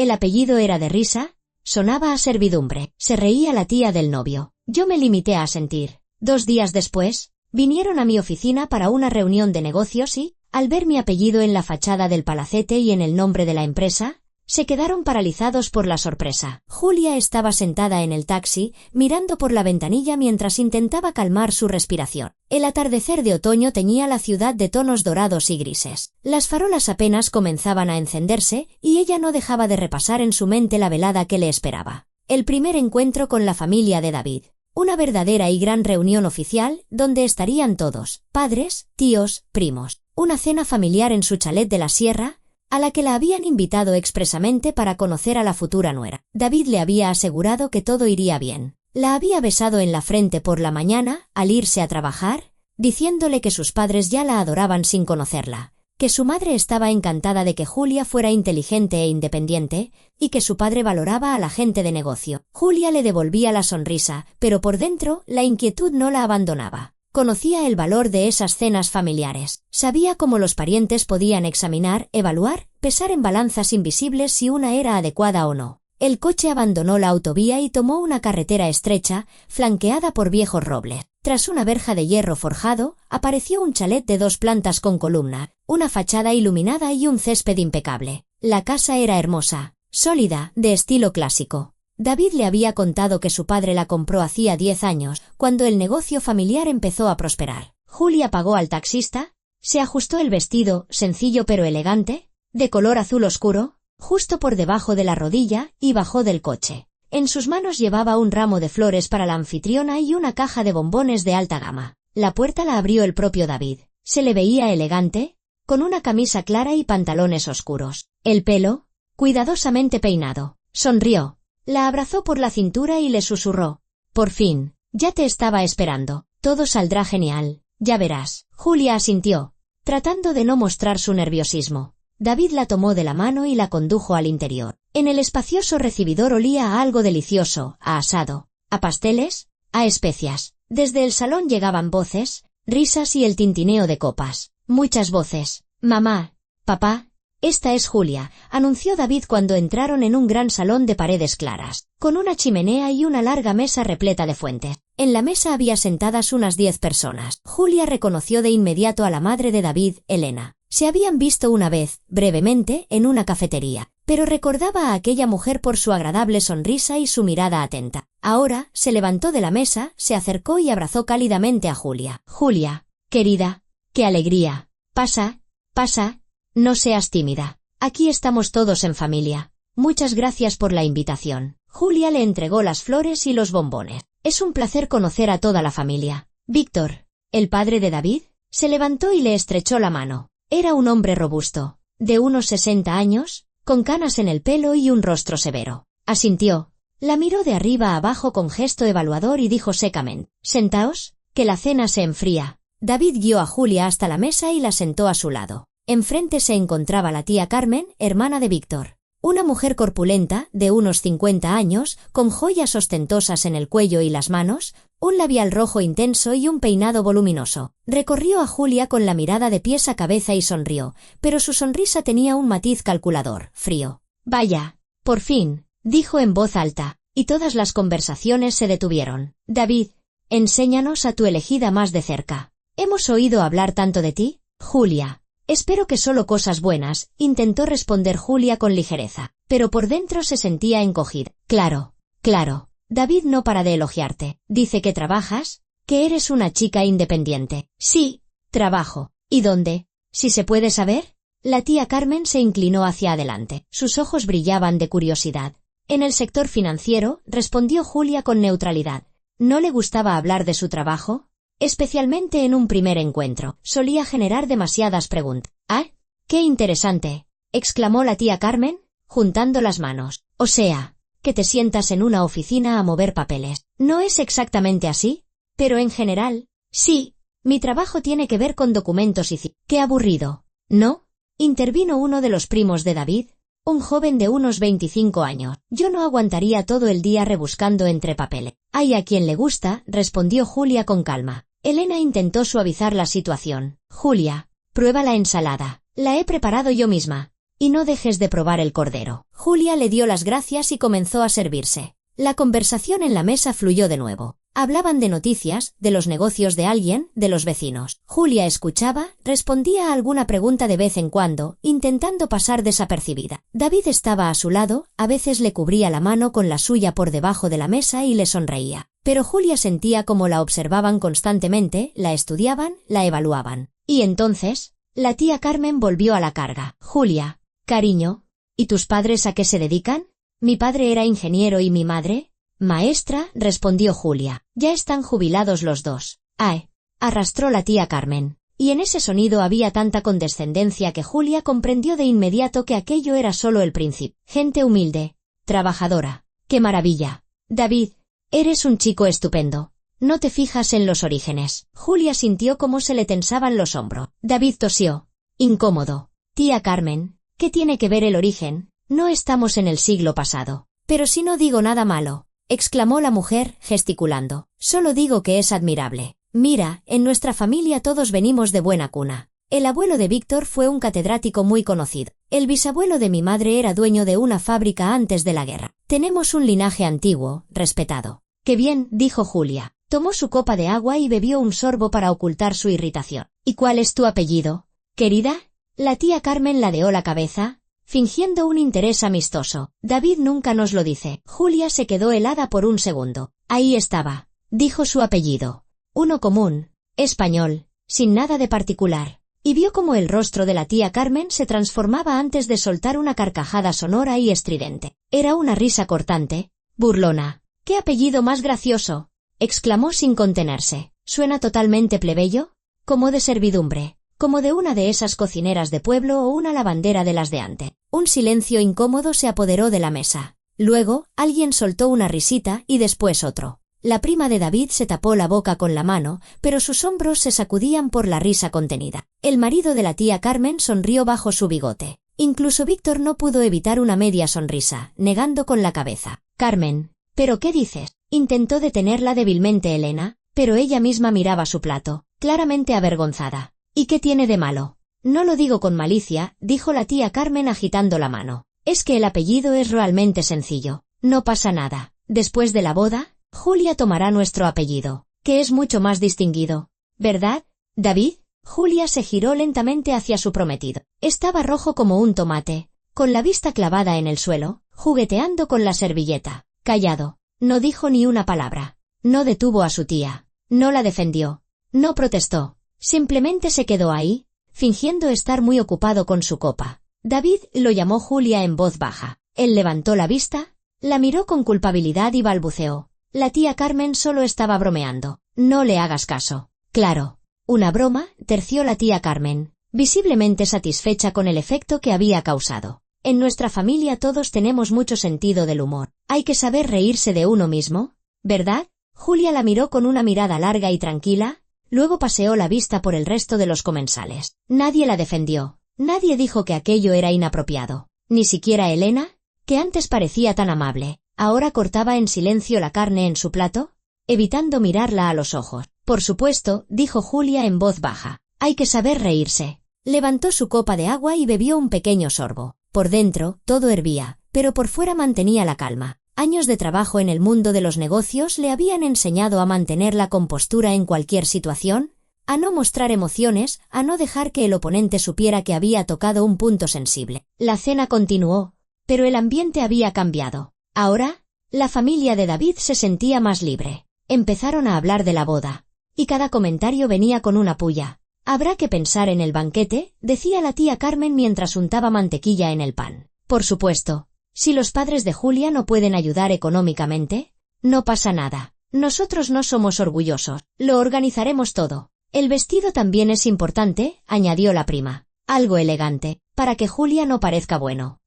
El apellido era de risa, sonaba a servidumbre. Se reía la tía del novio. Yo me limité a asentir. 2 días después, vinieron a mi oficina para una reunión de negocios y, al ver mi apellido en la fachada del palacete y en el nombre de la empresa, se quedaron paralizados por la sorpresa. Julia estaba sentada en el taxi, mirando por la ventanilla mientras intentaba calmar su respiración. El atardecer de otoño teñía la ciudad de tonos dorados y grises. Las farolas apenas comenzaban a encenderse, y ella no dejaba de repasar en su mente la velada que le esperaba. El primer encuentro con la familia de David. Una verdadera y gran reunión oficial, donde estarían todos, padres, tíos, primos. Una cena familiar en su chalet de la sierra, a la que la habían invitado expresamente para conocer a la futura nuera. David le había asegurado que todo iría bien. La había besado en la frente por la mañana, al irse a trabajar, diciéndole que sus padres ya la adoraban sin conocerla, que su madre estaba encantada de que Julia fuera inteligente e independiente, y que su padre valoraba a la gente de negocio. Julia le devolvía la sonrisa, pero por dentro la inquietud no la abandonaba. Conocía el valor de esas cenas familiares. Sabía cómo los parientes podían examinar, evaluar, pesar en balanzas invisibles si una era adecuada o no. El coche abandonó la autovía y tomó una carretera estrecha, flanqueada por viejos robles. Tras una verja de hierro forjado, apareció un chalet de 2 plantas con columna, una fachada iluminada y un césped impecable. La casa era hermosa, sólida, de estilo clásico. David le había contado que su padre la compró hacía 10 años, cuando el negocio familiar empezó a prosperar. Julia pagó al taxista, se ajustó el vestido, sencillo pero elegante, de color azul oscuro, justo por debajo de la rodilla, y bajó del coche. En sus manos llevaba un ramo de flores para la anfitriona y una caja de bombones de alta gama. La puerta la abrió el propio David. Se le veía elegante, con una camisa clara y pantalones oscuros. El pelo, cuidadosamente peinado. Sonrió. La abrazó por la cintura y le susurró. Por fin, ya te estaba esperando. Todo saldrá genial, ya verás. Julia asintió, tratando de no mostrar su nerviosismo. David la tomó de la mano y la condujo al interior. En el espacioso recibidor olía a algo delicioso, a asado, a pasteles, a especias. Desde el salón llegaban voces, risas y el tintineo de copas. Muchas voces. Mamá, papá. Esta es Julia, anunció David cuando entraron en un gran salón de paredes claras, con una chimenea y una larga mesa repleta de fuentes. En la mesa había sentadas unas 10 personas. Julia reconoció de inmediato a la madre de David, Elena. Se habían visto una vez, brevemente, en una cafetería, pero recordaba a aquella mujer por su agradable sonrisa y su mirada atenta. Ahora, se levantó de la mesa, se acercó y abrazó cálidamente a Julia. Julia, querida, qué alegría. Pasa, pasa. No seas tímida. Aquí estamos todos en familia. Muchas gracias por la invitación. Julia le entregó las flores y los bombones. Es un placer conocer a toda la familia. Víctor, el padre de David, se levantó y le estrechó la mano. Era un hombre robusto, de unos 60 años, con canas en el pelo y un rostro severo. Asintió. La miró de arriba a abajo con gesto evaluador y dijo secamente: Sentaos, que la cena se enfría. David guió a Julia hasta la mesa y la sentó a su lado. Enfrente se encontraba la tía Carmen, hermana de Víctor. Una mujer corpulenta, de unos 50 años, con joyas ostentosas en el cuello y las manos, un labial rojo intenso y un peinado voluminoso. Recorrió a Julia con la mirada de pies a cabeza y sonrió, pero su sonrisa tenía un matiz calculador, frío. Vaya, por fin, dijo en voz alta, y todas las conversaciones se detuvieron. David, enséñanos a tu elegida más de cerca. ¿Hemos oído hablar tanto de ti? Julia. Espero que solo cosas buenas, intentó responder Julia con ligereza, pero por dentro se sentía encogida. Claro, claro, David no para de elogiarte. Dice que trabajas, que eres una chica independiente. Sí, trabajo. ¿Y dónde? Si se puede saber. La tía Carmen se inclinó hacia adelante. Sus ojos brillaban de curiosidad. En el sector financiero, respondió Julia con neutralidad. ¿No le gustaba hablar de su trabajo? Especialmente en un primer encuentro, solía generar demasiadas preguntas. «¡Ah! ¡Qué interesante!», exclamó la tía Carmen, juntando las manos. «O sea, que te sientas en una oficina a mover papeles. No es exactamente así, pero en general, sí, mi trabajo tiene que ver con documentos y ¡Qué aburrido!». «¿No?», intervino uno de los primos de David, un joven de unos 25 años. «Yo no aguantaría todo el día rebuscando entre papeles». «Hay a quien le gusta», respondió Julia con calma. Elena intentó suavizar la situación. «Julia, prueba la ensalada. La he preparado yo misma. y no dejes de probar el cordero. Julia le dio las gracias y comenzó a servirse. La conversación en la mesa fluyó de nuevo. Hablaban de noticias, de los negocios de alguien, de los vecinos. Julia escuchaba, respondía a alguna pregunta de vez en cuando, intentando pasar desapercibida. David estaba a su lado, a veces le cubría la mano con la suya por debajo de la mesa y le sonreía. Pero Julia sentía como la observaban constantemente, la estudiaban, la evaluaban. Y entonces, la tía Carmen volvió a la carga. Julia, cariño, ¿y tus padres a qué se dedican? Mi padre era ingeniero y mi madre... Maestra, respondió Julia. Ya están jubilados los dos. ¡Ay! Arrastró la tía Carmen. Y en ese sonido había tanta condescendencia que Julia comprendió de inmediato que aquello era solo el principio. Gente humilde, trabajadora. ¡Qué maravilla! David, eres un chico estupendo. No te fijas en los orígenes. Julia sintió cómo se le tensaban los hombros. David tosió. Incómodo. Tía Carmen, ¿qué tiene que ver el origen? No estamos en el siglo pasado. Pero si no digo nada malo, exclamó la mujer, gesticulando. Solo digo que es admirable. Mira, en nuestra familia todos venimos de buena cuna. El abuelo de Víctor fue un catedrático muy conocido. El bisabuelo de mi madre era dueño de una fábrica antes de la guerra. Tenemos un linaje antiguo, respetado. Qué bien, dijo Julia. Tomó su copa de agua y bebió un sorbo para ocultar su irritación. ¿Y cuál es tu apellido, querida? La tía Carmen ladeó la cabeza, fingiendo un interés amistoso. David nunca nos lo dice. Julia se quedó helada por un segundo. Ahí estaba. Dijo su apellido. Uno común, español, sin nada de particular. Y vio cómo el rostro de la tía Carmen se transformaba antes de soltar una carcajada sonora y estridente. Era una risa cortante, burlona. ¡Qué apellido más gracioso!, exclamó sin contenerse. ¿Suena totalmente plebeyo? Como de servidumbre. Como de una de esas cocineras de pueblo o una lavandera de las de antes. Un silencio incómodo se apoderó de la mesa. Luego, alguien soltó una risita y después otro. La prima de David se tapó la boca con la mano, pero sus hombros se sacudían por la risa contenida. El marido de la tía Carmen sonrió bajo su bigote. Incluso Víctor no pudo evitar una media sonrisa, negando con la cabeza. Carmen, ¿pero qué dices? Intentó detenerla débilmente Elena, pero ella misma miraba su plato, claramente avergonzada. ¿Y qué tiene de malo? No lo digo con malicia, dijo la tía Carmen agitando la mano. Es que el apellido es realmente sencillo. No pasa nada. Después de la boda, Julia tomará nuestro apellido, que es mucho más distinguido. ¿Verdad, David? Julia se giró lentamente hacia su prometido. Estaba rojo como un tomate, con la vista clavada en el suelo, jugueteando con la servilleta. Callado. No dijo ni una palabra. No detuvo a su tía. No la defendió. No protestó. Simplemente se quedó ahí, fingiendo estar muy ocupado con su copa. David lo llamó Julia en voz baja. Él levantó la vista, la miró con culpabilidad y balbuceó. La tía Carmen solo estaba bromeando. No le hagas caso. Claro. Una broma, terció la tía Carmen, visiblemente satisfecha con el efecto que había causado. En nuestra familia todos tenemos mucho sentido del humor. Hay que saber reírse de uno mismo, ¿verdad? Julia la miró con una mirada larga y tranquila. Luego paseó la vista por el resto de los comensales. Nadie la defendió. Nadie dijo que aquello era inapropiado. Ni siquiera Elena, que antes parecía tan amable, ahora cortaba en silencio la carne en su plato, evitando mirarla a los ojos. Por supuesto, dijo Julia en voz baja. Hay que saber reírse. Levantó su copa de agua y bebió un pequeño sorbo. Por dentro, todo hervía, pero por fuera mantenía la calma. Años de trabajo en el mundo de los negocios le habían enseñado a mantener la compostura en cualquier situación, a no mostrar emociones, a no dejar que el oponente supiera que había tocado un punto sensible. La cena continuó, pero el ambiente había cambiado. Ahora, la familia de David se sentía más libre. Empezaron a hablar de la boda, y cada comentario venía con una puya. Habrá que pensar en el banquete, decía la tía Carmen mientras untaba mantequilla en el pan. Por supuesto. Si los padres de Julia no pueden ayudar económicamente, no pasa nada. Nosotros no somos orgullosos. Lo organizaremos todo. El vestido también es importante, añadió la prima. Algo elegante, para que Julia no parezca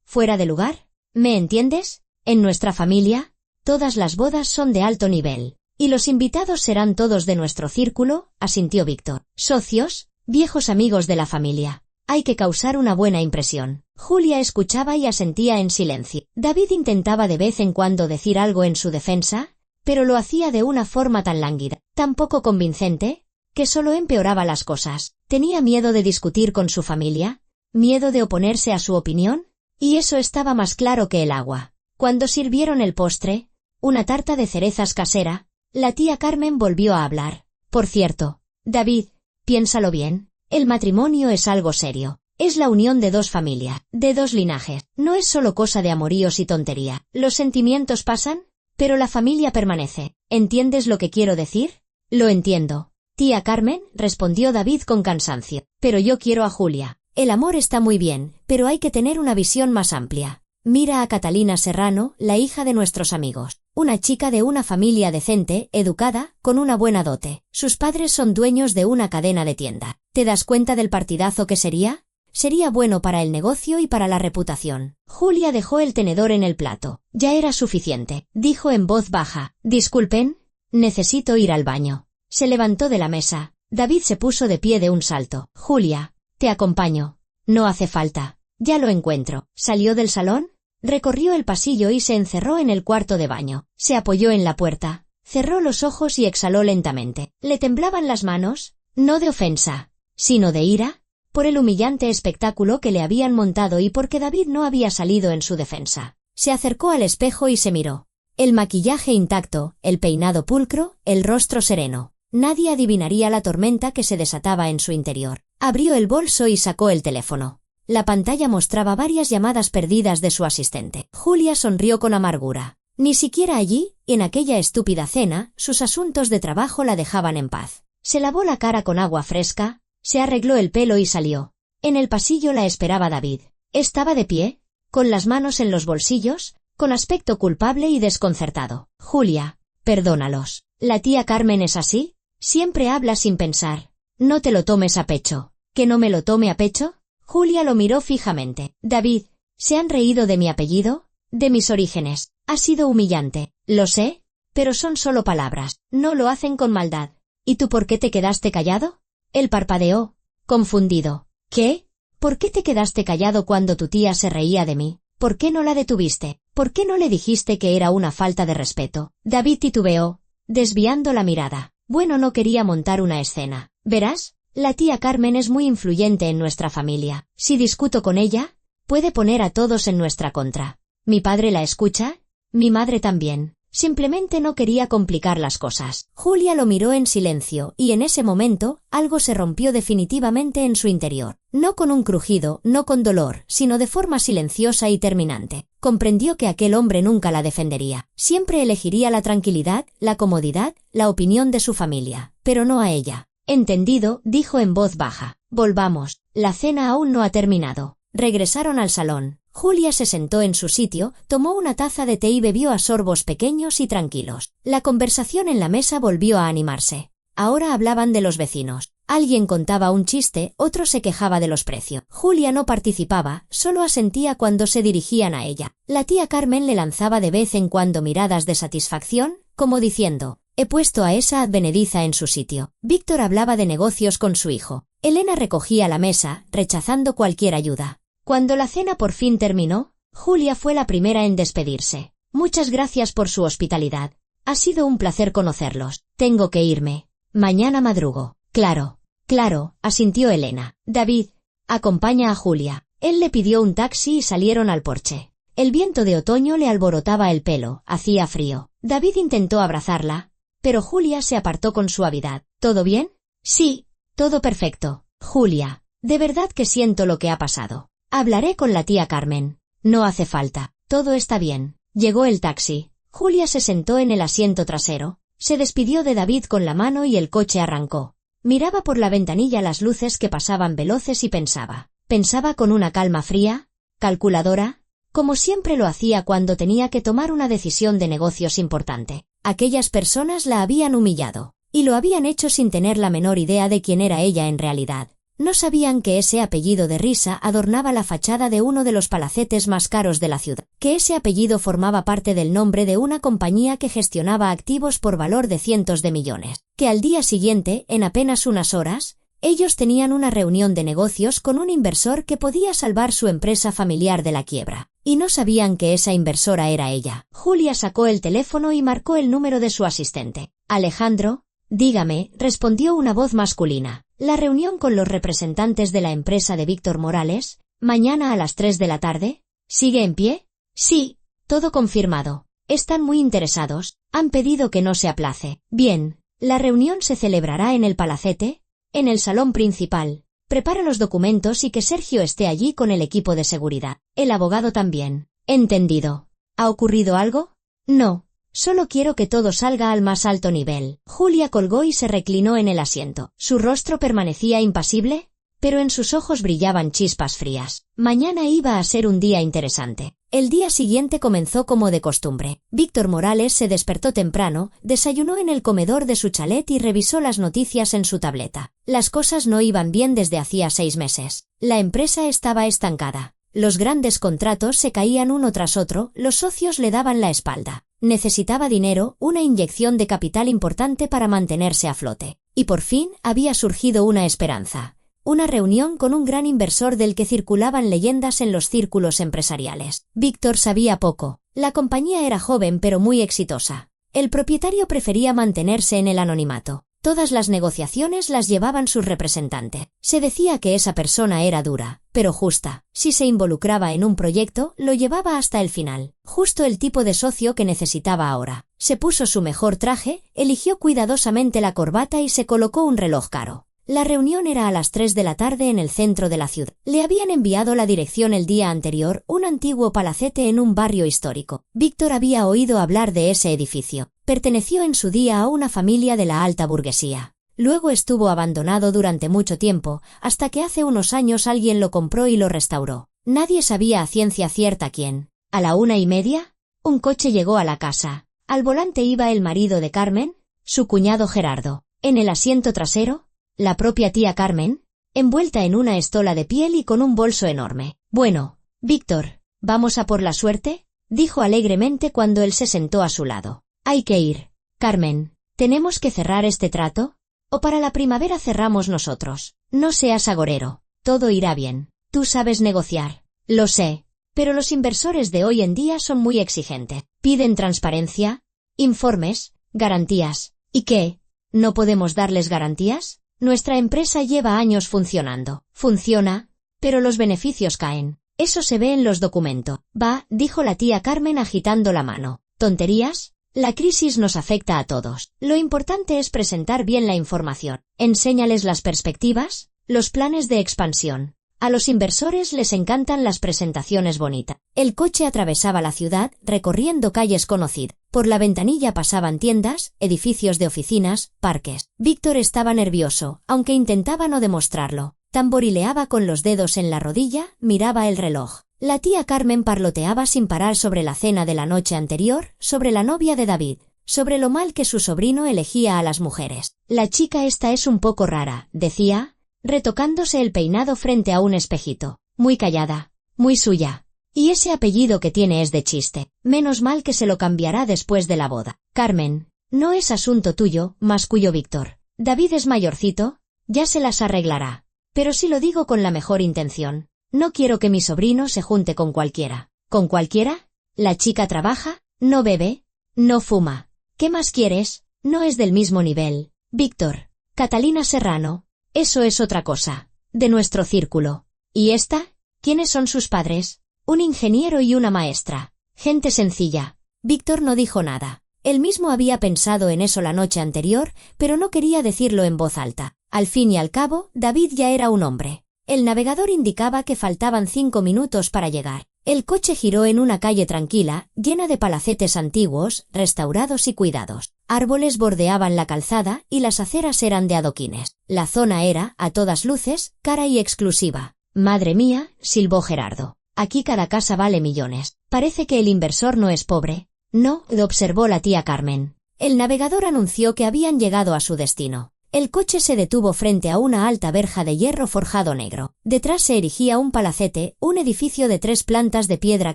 fuera de lugar. ¿Me entiendes? En nuestra familia, todas las bodas son de alto nivel. Y los invitados serán todos de nuestro círculo, asintió Víctor. Socios, viejos amigos de la familia. Hay que causar una buena impresión. Julia escuchaba y asentía en silencio. David intentaba de vez en cuando decir algo en su defensa, pero lo hacía de una forma tan lánguida, tan poco convincente, que solo empeoraba las cosas. Tenía miedo de discutir con su familia, ¿Miedo de oponerse a su opinión? Y eso estaba más claro que el agua. Cuando sirvieron el postre, una tarta de cerezas casera, la tía Carmen volvió a hablar. Por cierto, David, piénsalo bien, el matrimonio es algo serio. Es la unión de dos familias, de dos linajes. No es solo cosa de amoríos y tontería. Los sentimientos pasan, pero la familia permanece. ¿Entiendes lo que quiero decir? Lo entiendo. Tía Carmen, respondió David con cansancio. Pero yo quiero a Julia. El amor está muy bien, pero hay que tener una visión más amplia. Mira a Catalina Serrano, la hija de nuestros amigos. Una chica de una familia decente, educada, con una buena dote. Sus padres son dueños de una cadena de tienda. ¿Te das cuenta del partidazo que sería? Sería bueno para el negocio y para la reputación. Julia dejó el tenedor en el plato. Ya era suficiente, dijo en voz baja. Disculpen, necesito ir al baño. Se levantó de la mesa. David se puso de pie de un salto. Julia, te acompaño. No hace falta. Ya lo encuentro. Salió del salón, recorrió el pasillo y se encerró en el cuarto de baño. Se apoyó en la puerta, cerró los ojos y exhaló lentamente. Le temblaban las manos, no de ofensa, sino de ira, por el humillante espectáculo que le habían montado y porque David no había salido en su defensa. Se acercó al espejo y se miró. El maquillaje intacto, el peinado pulcro, el rostro sereno. Nadie adivinaría la tormenta que se desataba en su interior. Abrió el bolso y sacó el teléfono. La pantalla mostraba varias llamadas perdidas de su asistente. Julia sonrió con amargura. Ni siquiera allí, en aquella estúpida cena, sus asuntos de trabajo la dejaban en paz. Se lavó la cara con agua fresca, se arregló el pelo y salió. En el pasillo la esperaba David. Estaba de pie, con las manos en los bolsillos, con aspecto culpable y desconcertado. Julia, perdónalos. ¿La tía Carmen es así? Siempre habla sin pensar. No te lo tomes a pecho. ¿Que no me lo tome a pecho? Julia lo miró fijamente. David, ¿se han reído de mi apellido? De mis orígenes. Ha sido humillante. Lo sé, pero son solo palabras. No lo hacen con maldad. ¿Y tú por qué te quedaste callado? Él parpadeó, confundido. ¿Qué? ¿Por qué te quedaste callado cuando tu tía se reía de mí? ¿Por qué no la detuviste? ¿Por qué no le dijiste que era una falta de respeto? David titubeó, desviando la mirada. Bueno, no quería montar una escena. Verás, la tía Carmen es muy influyente en nuestra familia. Si discuto con ella, puede poner a todos en nuestra contra. ¿Mi padre la escucha? Mi madre también. Simplemente no quería complicar las cosas. Julia lo miró en silencio, y en ese momento, algo se rompió definitivamente en su interior. No con un crujido, no con dolor, sino de forma silenciosa y terminante. Comprendió que aquel hombre nunca la defendería. Siempre elegiría la tranquilidad, la comodidad, la opinión de su familia, pero no a ella. Entendido, dijo en voz baja. Volvamos. La cena aún no ha terminado. Regresaron al salón. Julia se sentó en su sitio, tomó una taza de té y bebió a sorbos pequeños y tranquilos. La conversación en la mesa volvió a animarse. Ahora hablaban de los vecinos. Alguien contaba un chiste, otro se quejaba de los precios. Julia no participaba, solo asentía cuando se dirigían a ella. La tía Carmen le lanzaba de vez en cuando miradas de satisfacción, como diciendo: he puesto a esa advenediza en su sitio. Víctor hablaba de negocios con su hijo. Elena recogía la mesa, rechazando cualquier ayuda. Cuando la cena por fin terminó, Julia fue la primera en despedirse. Muchas gracias por su hospitalidad. Ha sido un placer conocerlos. Tengo que irme. Mañana madrugo. Claro, claro, asintió Elena. David, acompaña a Julia. Él le pidió un taxi y salieron al porche. El viento de otoño le alborotaba el pelo, hacía frío. David intentó abrazarla, pero Julia se apartó con suavidad. ¿Todo bien? Sí, todo perfecto. Julia, de verdad que siento lo que ha pasado. Hablaré con la tía Carmen. No hace falta. Todo está bien. Llegó el taxi. Julia se sentó en el asiento trasero. Se despidió de David con la mano y el coche arrancó. Miraba por la ventanilla las luces que pasaban veloces y pensaba. Pensaba con una calma fría, calculadora, como siempre lo hacía cuando tenía que tomar una decisión de negocios importante. Aquellas personas la habían humillado, y lo habían hecho sin tener la menor idea de quién era ella en realidad. No sabían que ese apellido de Risa adornaba la fachada de uno de los palacetes más caros de la ciudad, que ese apellido formaba parte del nombre de una compañía que gestionaba activos por valor de cientos de millones, que al día siguiente, en apenas unas horas, ellos tenían una reunión de negocios con un inversor que podía salvar su empresa familiar de la quiebra, y no sabían que esa inversora era ella. Julia sacó el teléfono y marcó el número de su asistente. Alejandro, dígame, respondió una voz masculina. La reunión con los representantes de la empresa de Víctor Morales, ¿Mañana a las 3 de la tarde? ¿Sigue en pie? Sí, todo confirmado. Están muy interesados, han pedido que no se aplace. Bien, la reunión se celebrará en el palacete, en el salón principal. Prepara los documentos y que Sergio esté allí con el equipo de seguridad. El abogado también. Entendido. ¿Ha ocurrido algo? No, solo quiero que todo salga al más alto nivel. Julia colgó y se reclinó en el asiento. Su rostro permanecía impasible, pero en sus ojos brillaban chispas frías. Mañana iba a ser un día interesante. El día siguiente comenzó como de costumbre. Víctor Morales se despertó temprano, desayunó en el comedor de su chalet y revisó las noticias en su tableta. Las cosas no iban bien desde hacía 6 meses. La empresa estaba estancada. Los grandes contratos se caían uno tras otro, los socios le daban la espalda. Necesitaba dinero, una inyección de capital importante para mantenerse a flote. Y por fin había surgido una esperanza. Una reunión con un gran inversor del que circulaban leyendas en los círculos empresariales. Víctor sabía poco. La compañía era joven pero muy exitosa. El propietario prefería mantenerse en el anonimato. Todas las negociaciones las llevaban sus representantes. Se decía que esa persona era dura, pero justa. Si se involucraba en un proyecto, lo llevaba hasta el final. Justo el tipo de socio que necesitaba ahora. Se puso su mejor traje, eligió cuidadosamente la corbata y se colocó un reloj caro. La reunión era a las 3 de la tarde en el centro de la ciudad. Le habían enviado la dirección el día anterior, un antiguo palacete en un barrio histórico. Víctor había oído hablar de ese edificio. Perteneció en su día a una familia de la alta burguesía. Luego estuvo abandonado durante mucho tiempo, hasta que hace unos años alguien lo compró y lo restauró. Nadie sabía a ciencia cierta quién. A la 1:30, un coche llegó a la casa. Al volante iba el marido de Carmen, su cuñado Gerardo. En el asiento trasero, la propia tía Carmen, envuelta en una estola de piel y con un bolso enorme. Bueno, Víctor, ¿vamos a por la suerte?, dijo alegremente cuando él se sentó a su lado. Hay que ir. Carmen, ¿tenemos que cerrar este trato? ¿O para la primavera cerramos nosotros? No seas agorero. Todo irá bien. Tú sabes negociar. Lo sé. Pero los inversores de hoy en día son muy exigentes. Piden transparencia, informes, garantías. ¿Y qué? ¿No podemos darles garantías? Nuestra empresa lleva años funcionando. Funciona, pero los beneficios caen. Eso se ve en los documentos. Va, dijo la tía Carmen agitando la mano. ¿Tonterías? La crisis nos afecta a todos. Lo importante es presentar bien la información. Enséñales las perspectivas, los planes de expansión. A los inversores les encantan las presentaciones bonitas. El coche atravesaba la ciudad, recorriendo calles conocidas. Por la ventanilla pasaban tiendas, edificios de oficinas, parques. Víctor estaba nervioso, aunque intentaba no demostrarlo. Tamborileaba con los dedos en la rodilla, miraba el reloj. La tía Carmen parloteaba sin parar sobre la cena de la noche anterior, sobre la novia de David, sobre lo mal que su sobrino elegía a las mujeres. La chica esta es un poco rara, decía, retocándose el peinado frente a un espejito. Muy callada, muy suya. Y ese apellido que tiene es de chiste. Menos mal que se lo cambiará después de la boda. Carmen, no es asunto tuyo, masculló Víctor. David es mayorcito, ya se las arreglará. Pero si lo digo con la mejor intención. No quiero que mi sobrino se junte con cualquiera. ¿Con cualquiera? La chica trabaja, no bebe, no fuma. ¿Qué más quieres? No es del mismo nivel. Víctor, Catalina Serrano, eso es otra cosa. De nuestro círculo. ¿Y esta? ¿Quiénes son sus padres? Un ingeniero y una maestra. Gente sencilla. Víctor no dijo nada. Él mismo había pensado en eso la noche anterior, pero no quería decirlo en voz alta. Al fin y al cabo, David ya era un hombre. El navegador indicaba que faltaban 5 minutos para llegar. El coche giró en una calle tranquila, llena de palacetes antiguos, restaurados y cuidados. Árboles bordeaban la calzada y las aceras eran de adoquines. La zona era, a todas luces, cara y exclusiva. Madre mía, silbó Gerardo. Aquí cada casa vale millones. Parece que el inversor no es pobre. No, lo observó la tía Carmen. El navegador anunció que habían llegado a su destino. El coche se detuvo frente a una alta verja de hierro forjado negro. Detrás se erigía un palacete, un edificio de 3 plantas de piedra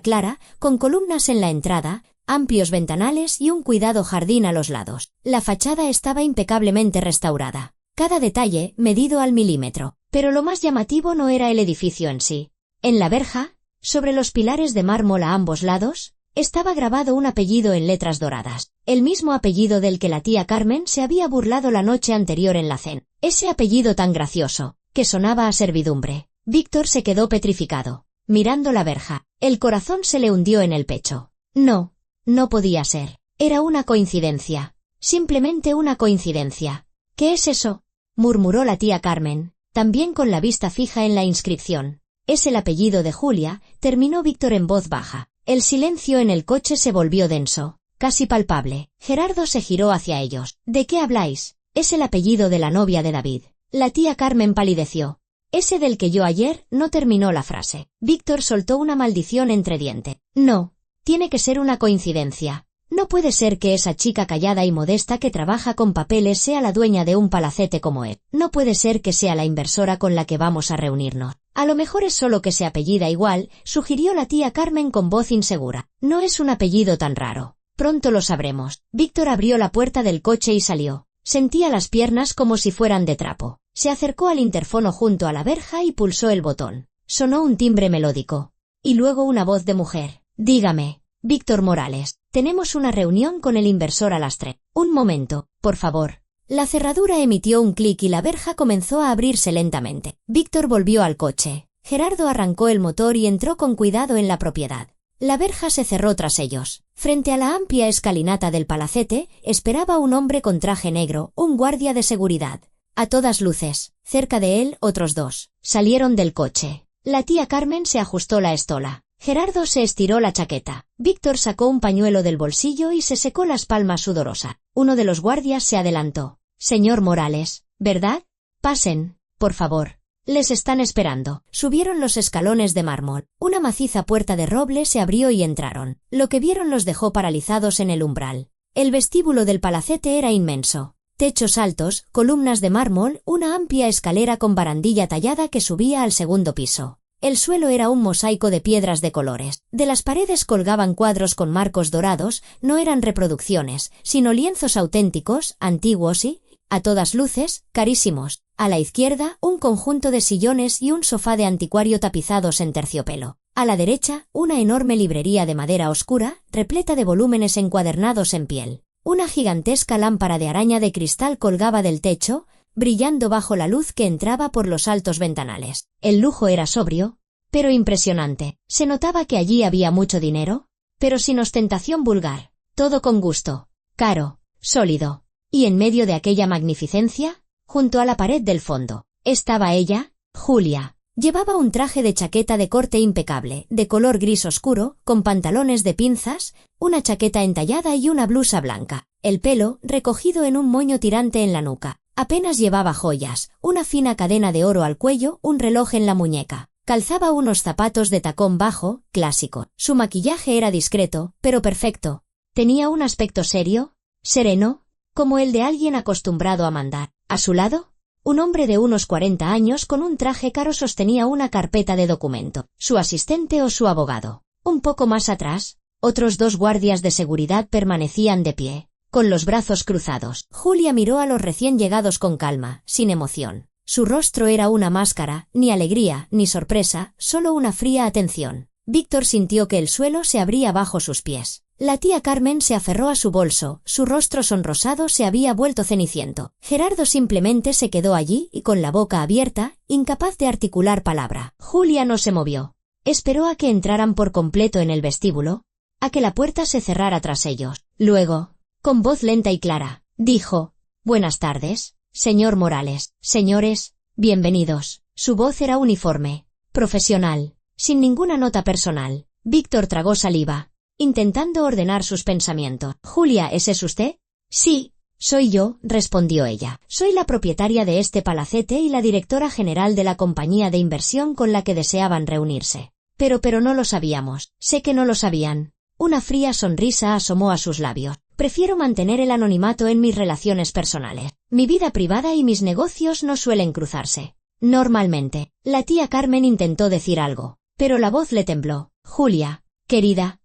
clara, con columnas en la entrada, amplios ventanales y un cuidado jardín a los lados. La fachada estaba impecablemente restaurada. Cada detalle medido al milímetro. Pero lo más llamativo no era el edificio en sí. En la verja, sobre los pilares de mármol a ambos lados, estaba grabado un apellido en letras doradas, el mismo apellido del que la tía Carmen se había burlado la noche anterior en la cena. Ese apellido tan gracioso, que sonaba a servidumbre. Víctor se quedó petrificado, mirando la verja. El corazón se le hundió en el pecho. No, no podía ser. Era una coincidencia. Simplemente una coincidencia. ¿Qué es eso?, murmuró la tía Carmen, también con la vista fija en la inscripción. Es el apellido de Julia, terminó Víctor en voz baja. El silencio en el coche se volvió denso, casi palpable. Gerardo se giró hacia ellos. ¿De qué habláis? Es el apellido de la novia de David. La tía Carmen palideció. Ese del que yo ayer, no terminó la frase. Víctor soltó una maldición entre dientes. No, tiene que ser una coincidencia. No puede ser que esa chica callada y modesta que trabaja con papeles sea la dueña de un palacete como él. No puede ser que sea la inversora con la que vamos a reunirnos. A lo mejor es solo que se apellida igual, sugirió la tía Carmen con voz insegura. No es un apellido tan raro. Pronto lo sabremos. Víctor abrió la puerta del coche y salió. Sentía las piernas como si fueran de trapo. Se acercó al interfono junto a la verja y pulsó el botón. Sonó un timbre melódico. Y luego una voz de mujer. Dígame, Víctor Morales, tenemos una reunión con el inversor a las 3. Un momento, por favor. La cerradura emitió un clic y la verja comenzó a abrirse lentamente. Víctor volvió al coche. Gerardo arrancó el motor y entró con cuidado en la propiedad. La verja se cerró tras ellos. Frente a la amplia escalinata del palacete, esperaba un hombre con traje negro, un guardia de seguridad. A todas luces, cerca de él, otros dos. Salieron del coche. La tía Carmen se ajustó la estola. Gerardo se estiró la chaqueta. Víctor sacó un pañuelo del bolsillo y se secó las palmas sudorosas. Uno de los guardias se adelantó. Señor Morales, ¿verdad? Pasen, por favor. Les están esperando. Subieron los escalones de mármol. Una maciza puerta de roble se abrió y entraron. Lo que vieron los dejó paralizados en el umbral. El vestíbulo del palacete era inmenso. Techos altos, columnas de mármol, una amplia escalera con barandilla tallada que subía al segundo piso. El suelo era un mosaico de piedras de colores. De las paredes colgaban cuadros con marcos dorados, no eran reproducciones, sino lienzos auténticos, antiguos y, a todas luces, carísimos. A la izquierda, un conjunto de sillones y un sofá de anticuario tapizados en terciopelo. A la derecha, una enorme librería de madera oscura, repleta de volúmenes encuadernados en piel. Una gigantesca lámpara de araña de cristal colgaba del techo, brillando bajo la luz que entraba por los altos ventanales. El lujo era sobrio, pero impresionante. Se notaba que allí había mucho dinero, pero sin ostentación vulgar. Todo con gusto, caro, sólido. Y en medio de aquella magnificencia, junto a la pared del fondo, estaba ella, Julia. Llevaba un traje de chaqueta de corte impecable, de color gris oscuro, con pantalones de pinzas, una chaqueta entallada y una blusa blanca. El pelo, recogido en un moño tirante en la nuca. Apenas llevaba joyas, una fina cadena de oro al cuello, un reloj en la muñeca. Calzaba unos zapatos de tacón bajo, clásico. Su maquillaje era discreto, pero perfecto. Tenía un aspecto serio, sereno, como el de alguien acostumbrado a mandar. A su lado, un hombre de unos 40 años con un traje caro sostenía una carpeta de documento. Su asistente o su abogado. Un poco más atrás, otros dos guardias de seguridad permanecían de pie, con los brazos cruzados. Julia miró a los recién llegados con calma, sin emoción. Su rostro era una máscara, ni alegría, ni sorpresa, solo una fría atención. Víctor sintió que el suelo se abría bajo sus pies. La tía Carmen se aferró a su bolso, su rostro sonrosado se había vuelto ceniciento. Gerardo simplemente se quedó allí y con la boca abierta, incapaz de articular palabra. Julia no se movió. Esperó a que entraran por completo en el vestíbulo, a que la puerta se cerrara tras ellos. Luego, con voz lenta y clara, dijo: «Buenas tardes, señor Morales. Señores, bienvenidos». Su voz era uniforme, profesional, sin ninguna nota personal. Víctor tragó saliva, intentando ordenar sus pensamientos. «Julia, ¿ese es usted?» «Sí, soy yo», respondió ella. «Soy la propietaria de este palacete y la directora general de la compañía de inversión con la que deseaban reunirse». Pero no lo sabíamos. Sé que no lo sabían». Una fría sonrisa asomó a sus labios. «Prefiero mantener el anonimato en mis relaciones personales. Mi vida privada y mis negocios no suelen cruzarse. Normalmente». La tía Carmen intentó decir algo, pero la voz le tembló. «Julia, querida».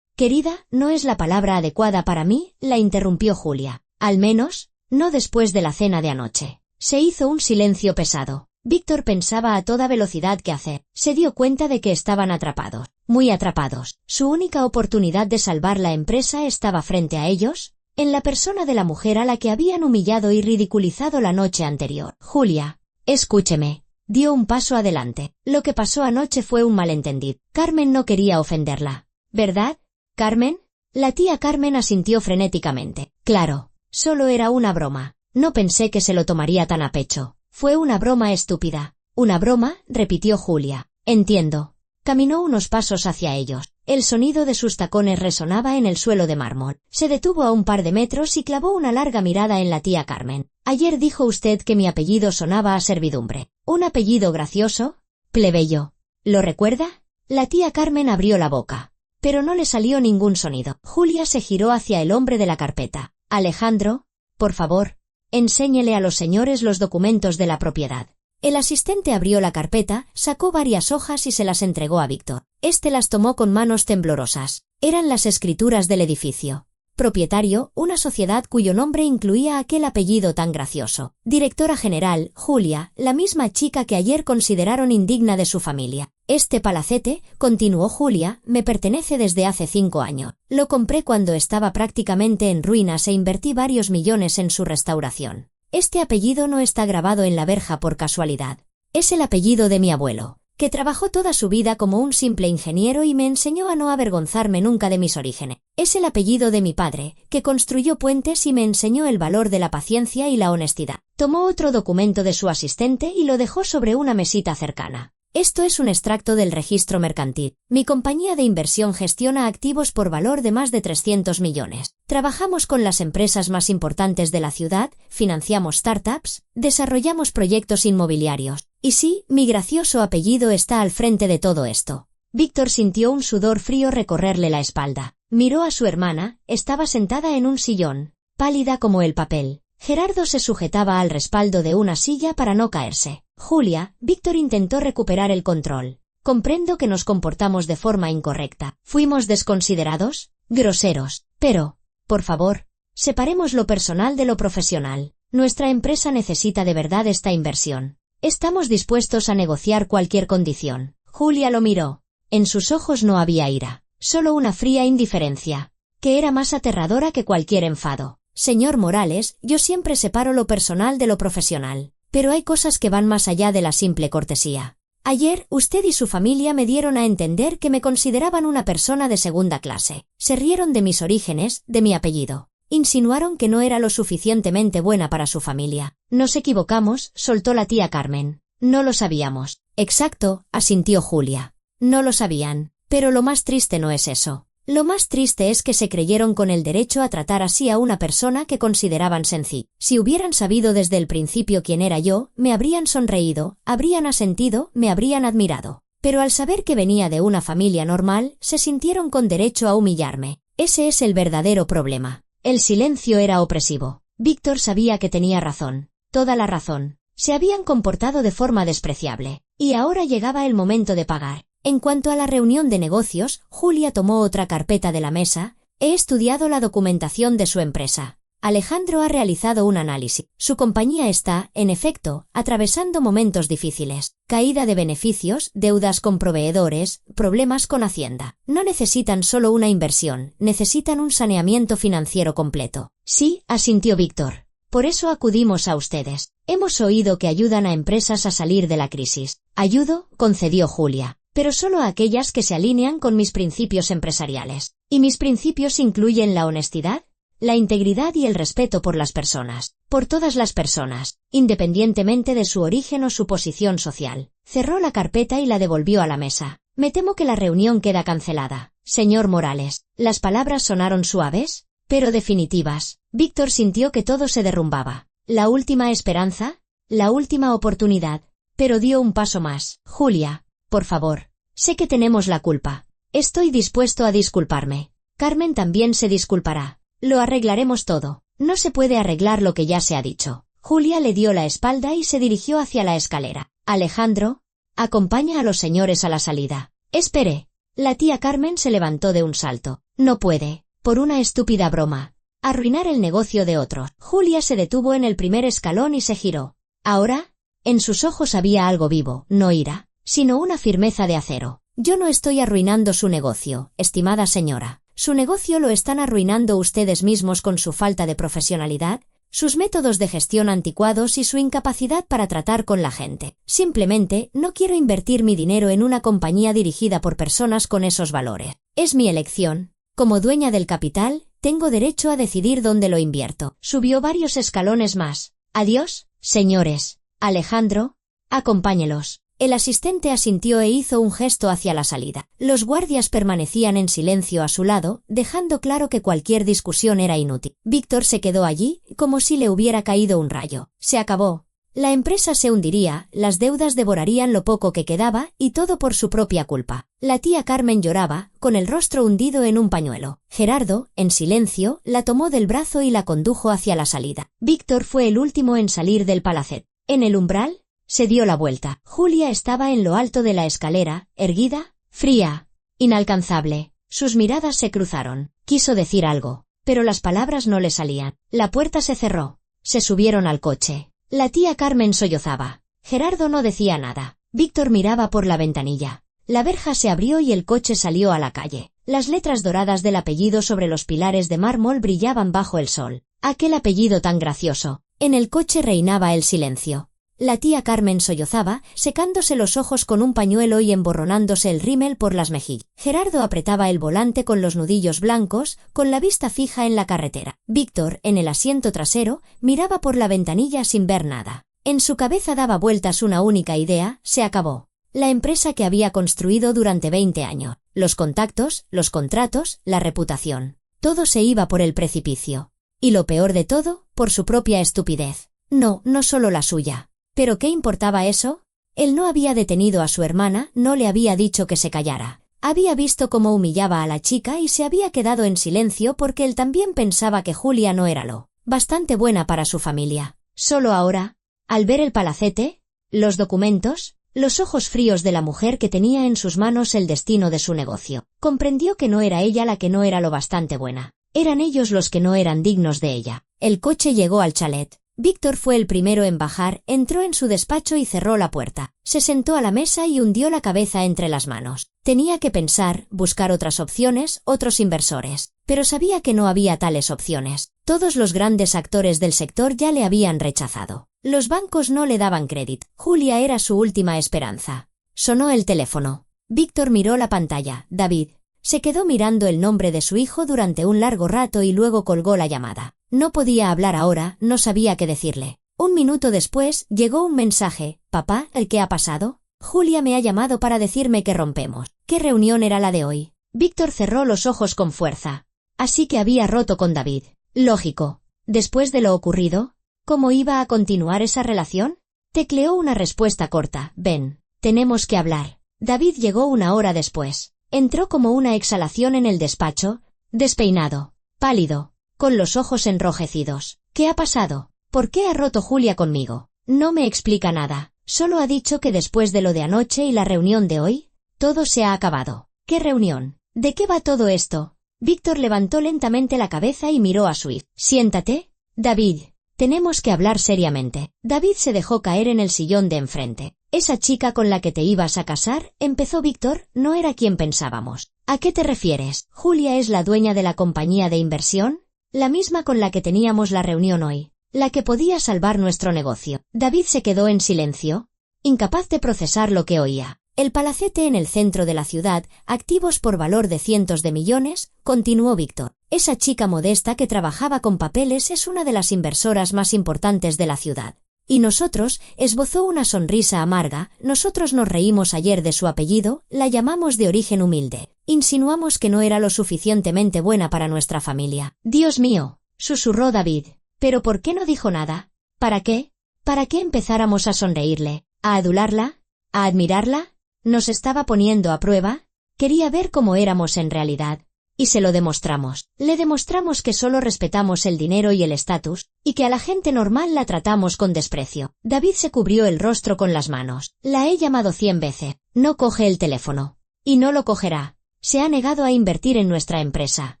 «Querida, no es la palabra adecuada para mí», la interrumpió Julia. «Al menos, no después de la cena de anoche». Se hizo un silencio pesado. Víctor pensaba a toda velocidad qué hacer. Se dio cuenta de que estaban atrapados, muy atrapados. Su única oportunidad de salvar la empresa estaba frente a ellos, en la persona de la mujer a la que habían humillado y ridiculizado la noche anterior. «Julia, escúcheme», Dio un paso adelante. Lo que pasó anoche fue un malentendido. Carmen no quería ofenderla. ¿Verdad, Carmen? La tía Carmen asintió frenéticamente. Claro, solo era una broma. No pensé que se lo tomaría tan a pecho. Fue una broma estúpida. ¿Una broma?, repitió Julia. Entiendo. Caminó unos pasos hacia ellos. El sonido de sus tacones resonaba en el suelo de mármol. Se detuvo a un par de metros y clavó una larga mirada en la tía Carmen. Ayer dijo usted que mi apellido sonaba a servidumbre. ¿Un apellido gracioso? Plebeyo. ¿Lo recuerda? La tía Carmen abrió la boca, pero no le salió ningún sonido. Julia se giró hacia el hombre de la carpeta. Alejandro, por favor, enséñele a los señores los documentos de la propiedad. El asistente abrió la carpeta, sacó varias hojas y se las entregó a Víctor. Este las tomó con manos temblorosas. Eran las escrituras del edificio. Propietario, una sociedad cuyo nombre incluía aquel apellido tan gracioso. Directora general, Julia, la misma chica que ayer consideraron indigna de su familia. Este palacete, continuó Julia, me pertenece desde hace 5 años. Lo compré cuando estaba prácticamente en ruinas e invertí varios millones en su restauración. Este apellido no está grabado en la verja por casualidad. Es el apellido de mi abuelo, que trabajó toda su vida como un simple ingeniero y me enseñó a no avergonzarme nunca de mis orígenes. Es el apellido de mi padre, que construyó puentes y me enseñó el valor de la paciencia y la honestidad. Tomó otro documento de su asistente y lo dejó sobre una mesita cercana. Esto es un extracto del registro mercantil. Mi compañía de inversión gestiona activos por valor de más de 300 millones. Trabajamos con las empresas más importantes de la ciudad, financiamos startups, desarrollamos proyectos inmobiliarios. Y sí, mi gracioso apellido está al frente de todo esto. Víctor sintió un sudor frío recorrerle la espalda. Miró a su hermana, estaba sentada en un sillón, pálida como el papel. Gerardo se sujetaba al respaldo de una silla para no caerse. Julia, Víctor intentó recuperar el control. Comprendo que nos comportamos de forma incorrecta. ¿Fuimos desconsiderados? Groseros. Pero, por favor, separemos lo personal de lo profesional. Nuestra empresa necesita de verdad esta inversión. Estamos dispuestos a negociar cualquier condición. Julia lo miró. En sus ojos no había ira, solo una fría indiferencia, que era más aterradora que cualquier enfado. Señor Morales, yo siempre separo lo personal de lo profesional, pero hay cosas que van más allá de la simple cortesía. Ayer, usted y su familia me dieron a entender que me consideraban una persona de segunda clase. Se rieron de mis orígenes, de mi apellido. Insinuaron que no era lo suficientemente buena para su familia. Nos equivocamos, soltó la tía Carmen. No lo sabíamos. Exacto, asintió Julia. No lo sabían. Pero lo más triste no es eso. Lo más triste es que se creyeron con el derecho a tratar así a una persona que consideraban sencilla. Si hubieran sabido desde el principio quién era yo, me habrían sonreído, habrían asentido, me habrían admirado. Pero al saber que venía de una familia normal, se sintieron con derecho a humillarme. Ese es el verdadero problema. El silencio era opresivo. Víctor sabía que tenía razón, toda la razón. Se habían comportado de forma despreciable. Y ahora llegaba el momento de pagar. En cuanto a la reunión de negocios, Julia tomó otra carpeta de la mesa. He estudiado la documentación de su empresa. Alejandro ha realizado un análisis. Su compañía está, en efecto, atravesando momentos difíciles. Caída de beneficios, deudas con proveedores, problemas con Hacienda. No necesitan solo una inversión, necesitan un saneamiento financiero completo. Sí, asintió Víctor. Por eso acudimos a ustedes. Hemos oído que ayudan a empresas a salir de la crisis. Ayudo, concedió Julia, pero solo a aquellas que se alinean con mis principios empresariales. ¿Y mis principios incluyen la honestidad, la integridad y el respeto por las personas, por todas las personas, independientemente de su origen o su posición social? Cerró la carpeta y la devolvió a la mesa. Me temo que la reunión queda cancelada. Señor Morales, las palabras sonaron suaves, pero definitivas. Víctor sintió que todo se derrumbaba. La última esperanza, la última oportunidad, pero dio un paso más. Julia, por favor, sé que tenemos la culpa. Estoy dispuesto a disculparme. Carmen también se disculpará. Lo arreglaremos todo. No se puede arreglar lo que ya se ha dicho. Julia le dio la espalda y se dirigió hacia la escalera. Alejandro, acompaña a los señores a la salida. Espere. La tía Carmen se levantó de un salto. No puede, por una estúpida broma, arruinar el negocio de otro. Julia se detuvo en el primer escalón y se giró. Ahora, en sus ojos había algo vivo, no ira, sino una firmeza de acero. Yo no estoy arruinando su negocio, estimada señora. Su negocio lo están arruinando ustedes mismos con su falta de profesionalidad, sus métodos de gestión anticuados y su incapacidad para tratar con la gente. Simplemente no quiero invertir mi dinero en una compañía dirigida por personas con esos valores. Es mi elección. Como dueña del capital, tengo derecho a decidir dónde lo invierto. Subió varios escalones más. Adiós, señores. Alejandro, acompáñelos. El asistente asintió e hizo un gesto hacia la salida. Los guardias permanecían en silencio a su lado, dejando claro que cualquier discusión era inútil. Víctor se quedó allí, como si le hubiera caído un rayo. Se acabó. La empresa se hundiría, las deudas devorarían lo poco que quedaba, y todo por su propia culpa. La tía Carmen lloraba, con el rostro hundido en un pañuelo. Gerardo, en silencio, la tomó del brazo y la condujo hacia la salida. Víctor fue el último en salir del palacete. En el umbral, se dio la vuelta. Julia estaba en lo alto de la escalera, erguida, fría, inalcanzable. Sus miradas se cruzaron. Quiso decir algo, pero las palabras no le salían. La puerta se cerró. Se subieron al coche. La tía Carmen sollozaba. Gerardo no decía nada. Víctor miraba por la ventanilla. La verja se abrió y el coche salió a la calle. Las letras doradas del apellido sobre los pilares de mármol brillaban bajo el sol. Aquel apellido tan gracioso. En el coche reinaba el silencio. La tía Carmen sollozaba, secándose los ojos con un pañuelo y emborronándose el rímel por las mejillas. Gerardo apretaba el volante con los nudillos blancos, con la vista fija en la carretera. Víctor, en el asiento trasero, miraba por la ventanilla sin ver nada. En su cabeza daba vueltas una única idea: se acabó. La empresa que había construido durante 20 años. Los contactos, los contratos, la reputación. Todo se iba por el precipicio. Y lo peor de todo, por su propia estupidez. No solo la suya. ¿Pero qué importaba eso? Él no había detenido a su hermana, no le había dicho que se callara. Había visto cómo humillaba a la chica y se había quedado en silencio porque él también pensaba que Julia no era lo bastante buena para su familia. Solo ahora, al ver el palacete, los documentos, los ojos fríos de la mujer que tenía en sus manos el destino de su negocio, comprendió que no era ella la que no era lo bastante buena. Eran ellos los que no eran dignos de ella. El coche llegó al chalet. Víctor fue el primero en bajar, entró en su despacho y cerró la puerta. Se sentó a la mesa y hundió la cabeza entre las manos. Tenía que pensar, buscar otras opciones, otros inversores. Pero sabía que no había tales opciones. Todos los grandes actores del sector ya le habían rechazado. Los bancos no le daban crédito. Julia era su última esperanza. Sonó el teléfono. Víctor miró la pantalla. David. Se quedó mirando el nombre de su hijo durante un largo rato y luego colgó la llamada. No podía hablar ahora, no sabía qué decirle. Un minuto después, llegó un mensaje. «Papá, ¿el qué ha pasado? Julia me ha llamado para decirme que rompemos». ¿Qué reunión era la de hoy? Víctor cerró los ojos con fuerza. Así que había roto con David. Lógico. Después de lo ocurrido, ¿cómo iba a continuar esa relación? Tecleó una respuesta corta. «Ven, tenemos que hablar». David llegó una hora después. Entró como una exhalación en el despacho, despeinado, pálido, con los ojos enrojecidos. ¿Qué ha pasado? ¿Por qué ha roto Julia conmigo? No me explica nada. Solo ha dicho que después de lo de anoche y la reunión de hoy, todo se ha acabado. ¿Qué reunión? ¿De qué va todo esto? Víctor levantó lentamente la cabeza y miró a su hijo. Siéntate, David. Tenemos que hablar seriamente. David se dejó caer en el sillón de enfrente. Esa chica con la que te ibas a casar, empezó Víctor, no era quien pensábamos. ¿A qué te refieres? ¿Julia es la dueña de la compañía de inversión? La misma con la que teníamos la reunión hoy. La que podía salvar nuestro negocio. David se quedó en silencio, incapaz de procesar lo que oía. El palacete en el centro de la ciudad, activos por valor de cientos de millones, continuó Víctor. Esa chica modesta que trabajaba con papeles es una de las inversoras más importantes de la ciudad. Y nosotros, esbozó una sonrisa amarga, nosotros nos reímos ayer de su apellido, la llamamos de origen humilde. Insinuamos que no era lo suficientemente buena para nuestra familia. Dios mío, susurró David. ¿Pero por qué no dijo nada? ¿Para qué? ¿Para qué empezáramos a sonreírle? ¿A adularla? ¿A admirarla? ¿Nos estaba poniendo a prueba? Quería ver cómo éramos en realidad. Y se lo demostramos. Le demostramos que solo respetamos el dinero y el estatus, y que a la gente normal la tratamos con desprecio. David se cubrió el rostro con las manos. La he llamado 100 veces. No coge el teléfono. Y no lo cogerá. Se ha negado a invertir en nuestra empresa.